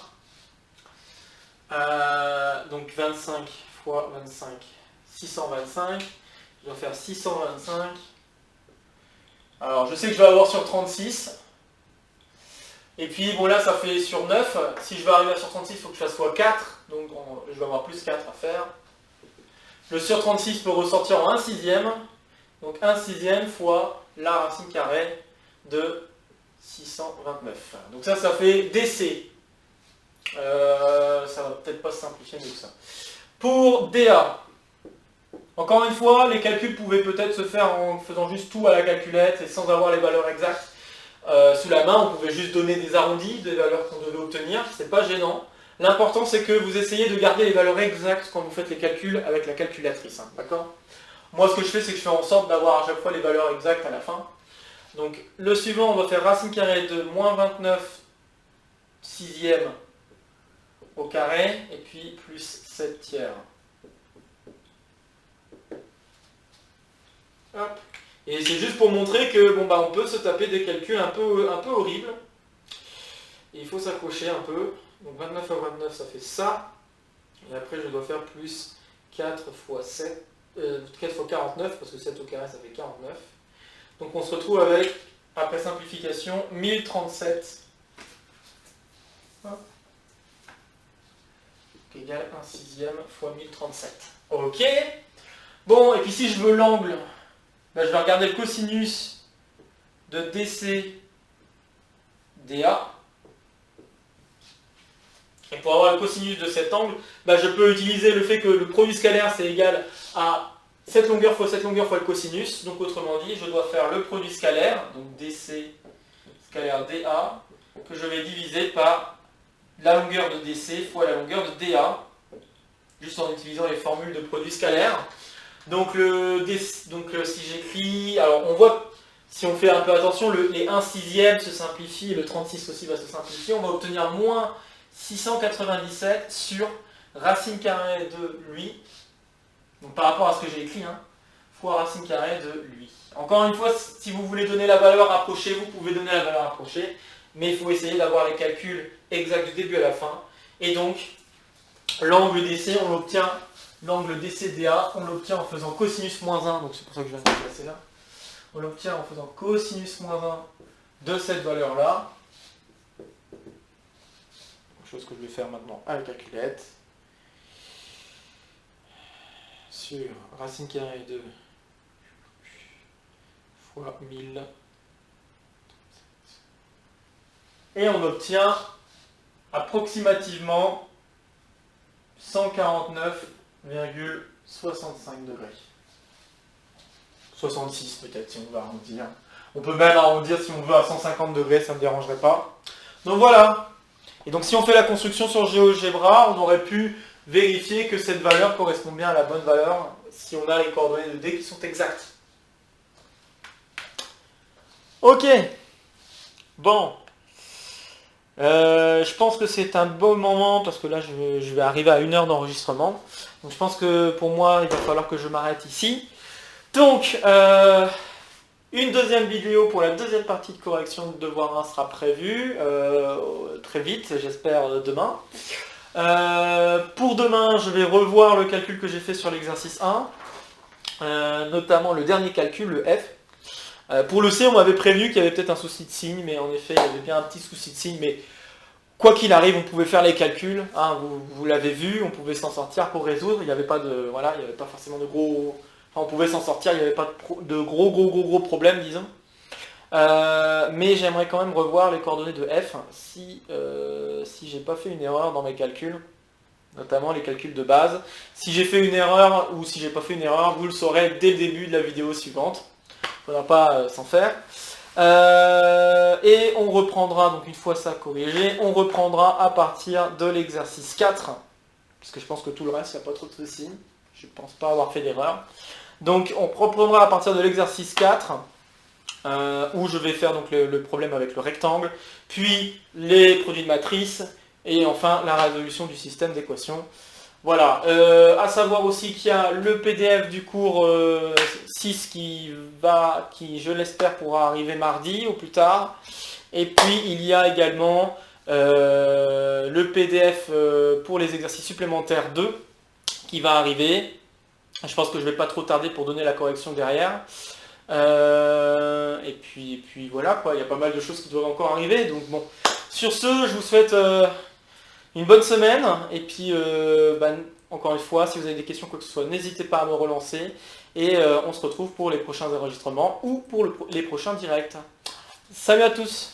Donc 25 fois 25, 625. Je dois faire 625. Alors je sais que je vais avoir sur 36. Et puis bon là ça fait sur 9. Si je veux arriver à sur 36, il faut que je fasse x4. Donc je vais avoir plus 4 à faire. Le sur 36 peut ressortir en 1 sixième. Donc 1 sixième fois la racine carrée de 629. Donc ça fait DC. Ça va peut-être pas se simplifier mieux que ça. Pour DA, encore une fois, les calculs pouvaient peut-être se faire en faisant juste tout à la calculette et sans avoir les valeurs exactes sous la main. On pouvait juste donner des arrondis, des valeurs qu'on devait obtenir, c'est pas gênant. L'important c'est que vous essayez de garder les valeurs exactes quand vous faites les calculs avec la calculatrice, hein, d'accord? Moi ce que je fais, c'est que je fais en sorte d'avoir à chaque fois les valeurs exactes à la fin. Donc le suivant, on va faire racine carrée de moins 29 sixième au carré, et puis plus 7 tiers. Hop. Et c'est juste pour montrer que bon, on peut se taper des calculs un peu horribles. Et il faut s'accrocher un peu. Donc 29 fois 29, ça fait ça. Et après, je dois faire plus 4 fois 7, 4 fois 49, parce que 7 au carré, ça fait 49. Donc on se retrouve avec, après simplification, 1037. Hop. Égale 1 sixième fois 1037. Ok. Bon, et puis si je veux l'angle, je vais regarder le cosinus de DC DA. Et pour avoir le cosinus de cet angle, je peux utiliser le fait que le produit scalaire c'est égal à cette longueur fois le cosinus. Donc autrement dit, je dois faire le produit scalaire, donc DC scalaire DA, que je vais diviser par la longueur de DC fois la longueur de DA, juste en utilisant les formules de produit scalaire. Donc, si j'écris, alors on voit, si on fait un peu attention, les 1 sixième se simplifient, et le 36 aussi va se simplifier, on va obtenir moins 697 sur racine carrée de lui, donc par rapport à ce que j'ai écrit, fois racine carrée de lui. Encore une fois, si vous voulez donner la valeur rapprochée, vous pouvez donner la valeur rapprochée, mais il faut essayer d'avoir les calculs exacts du début à la fin. Et donc, l'angle DC, on l'obtient, l'angle DCDA, on l'obtient en faisant cosinus moins 1, donc c'est pour ça que je viens de le placer là. On l'obtient en faisant cosinus moins 1 de cette valeur-là. Chose que je vais faire maintenant à la calculette. Sur racine carrée de fois 1000. Et on obtient approximativement 149,65 degrés. 66 peut-être si on veut arrondir. On peut même arrondir si on veut à 150 degrés, ça ne me dérangerait pas. Donc voilà. Et donc si on fait la construction sur GeoGebra, on aurait pu vérifier que cette valeur correspond bien à la bonne valeur si on a les coordonnées de D qui sont exactes. Ok. Bon. Je pense que c'est un bon moment parce que là je vais arriver à 1 heure d'enregistrement. Donc je pense que pour moi il va falloir que je m'arrête ici. Donc, une deuxième vidéo pour la deuxième partie de correction de devoir 1 sera prévue très vite, j'espère demain. Pour demain, je vais revoir le calcul que j'ai fait sur l'exercice 1, notamment le dernier calcul, le F. Pour le C, on m'avait prévenu qu'il y avait peut-être un souci de signe, mais en effet, il y avait bien un petit souci de signe, mais quoi qu'il arrive, on pouvait faire les calculs, hein, vous l'avez vu, on pouvait s'en sortir pour résoudre, il n'y avait pas de, voilà, il n'y avait pas forcément de gros, enfin, on pouvait s'en sortir, il n'y avait pas de gros problèmes, disons. Mais j'aimerais quand même revoir les coordonnées de F, si j'ai pas fait une erreur dans mes calculs, notamment les calculs de base. Si j'ai fait une erreur ou si j'ai pas fait une erreur, vous le saurez dès le début de la vidéo suivante. Il ne faudra pas s'en faire. Et on reprendra, donc une fois ça corrigé, on reprendra à partir de l'exercice 4, parce que je pense que tout le reste, il n'y a pas trop de soucis. Je ne pense pas avoir fait d'erreur. Donc on reprendra à partir de l'exercice 4, où je vais faire donc le problème avec le rectangle, puis les produits de matrice, et enfin la résolution du système d'équations. Voilà, à savoir aussi qu'il y a le PDF du cours 6 qui, je l'espère, pourra arriver mardi ou plus tard. Et puis il y a également le PDF pour les exercices supplémentaires 2 qui va arriver. Je pense que je ne vais pas trop tarder pour donner la correction derrière. Et puis voilà, quoi, il y a pas mal de choses qui doivent encore arriver. Donc bon, sur ce, je vous souhaite une bonne semaine, et puis encore une fois, si vous avez des questions quoi que ce soit, n'hésitez pas à me relancer, et on se retrouve pour les prochains enregistrements ou pour les prochains directs. Salut à tous!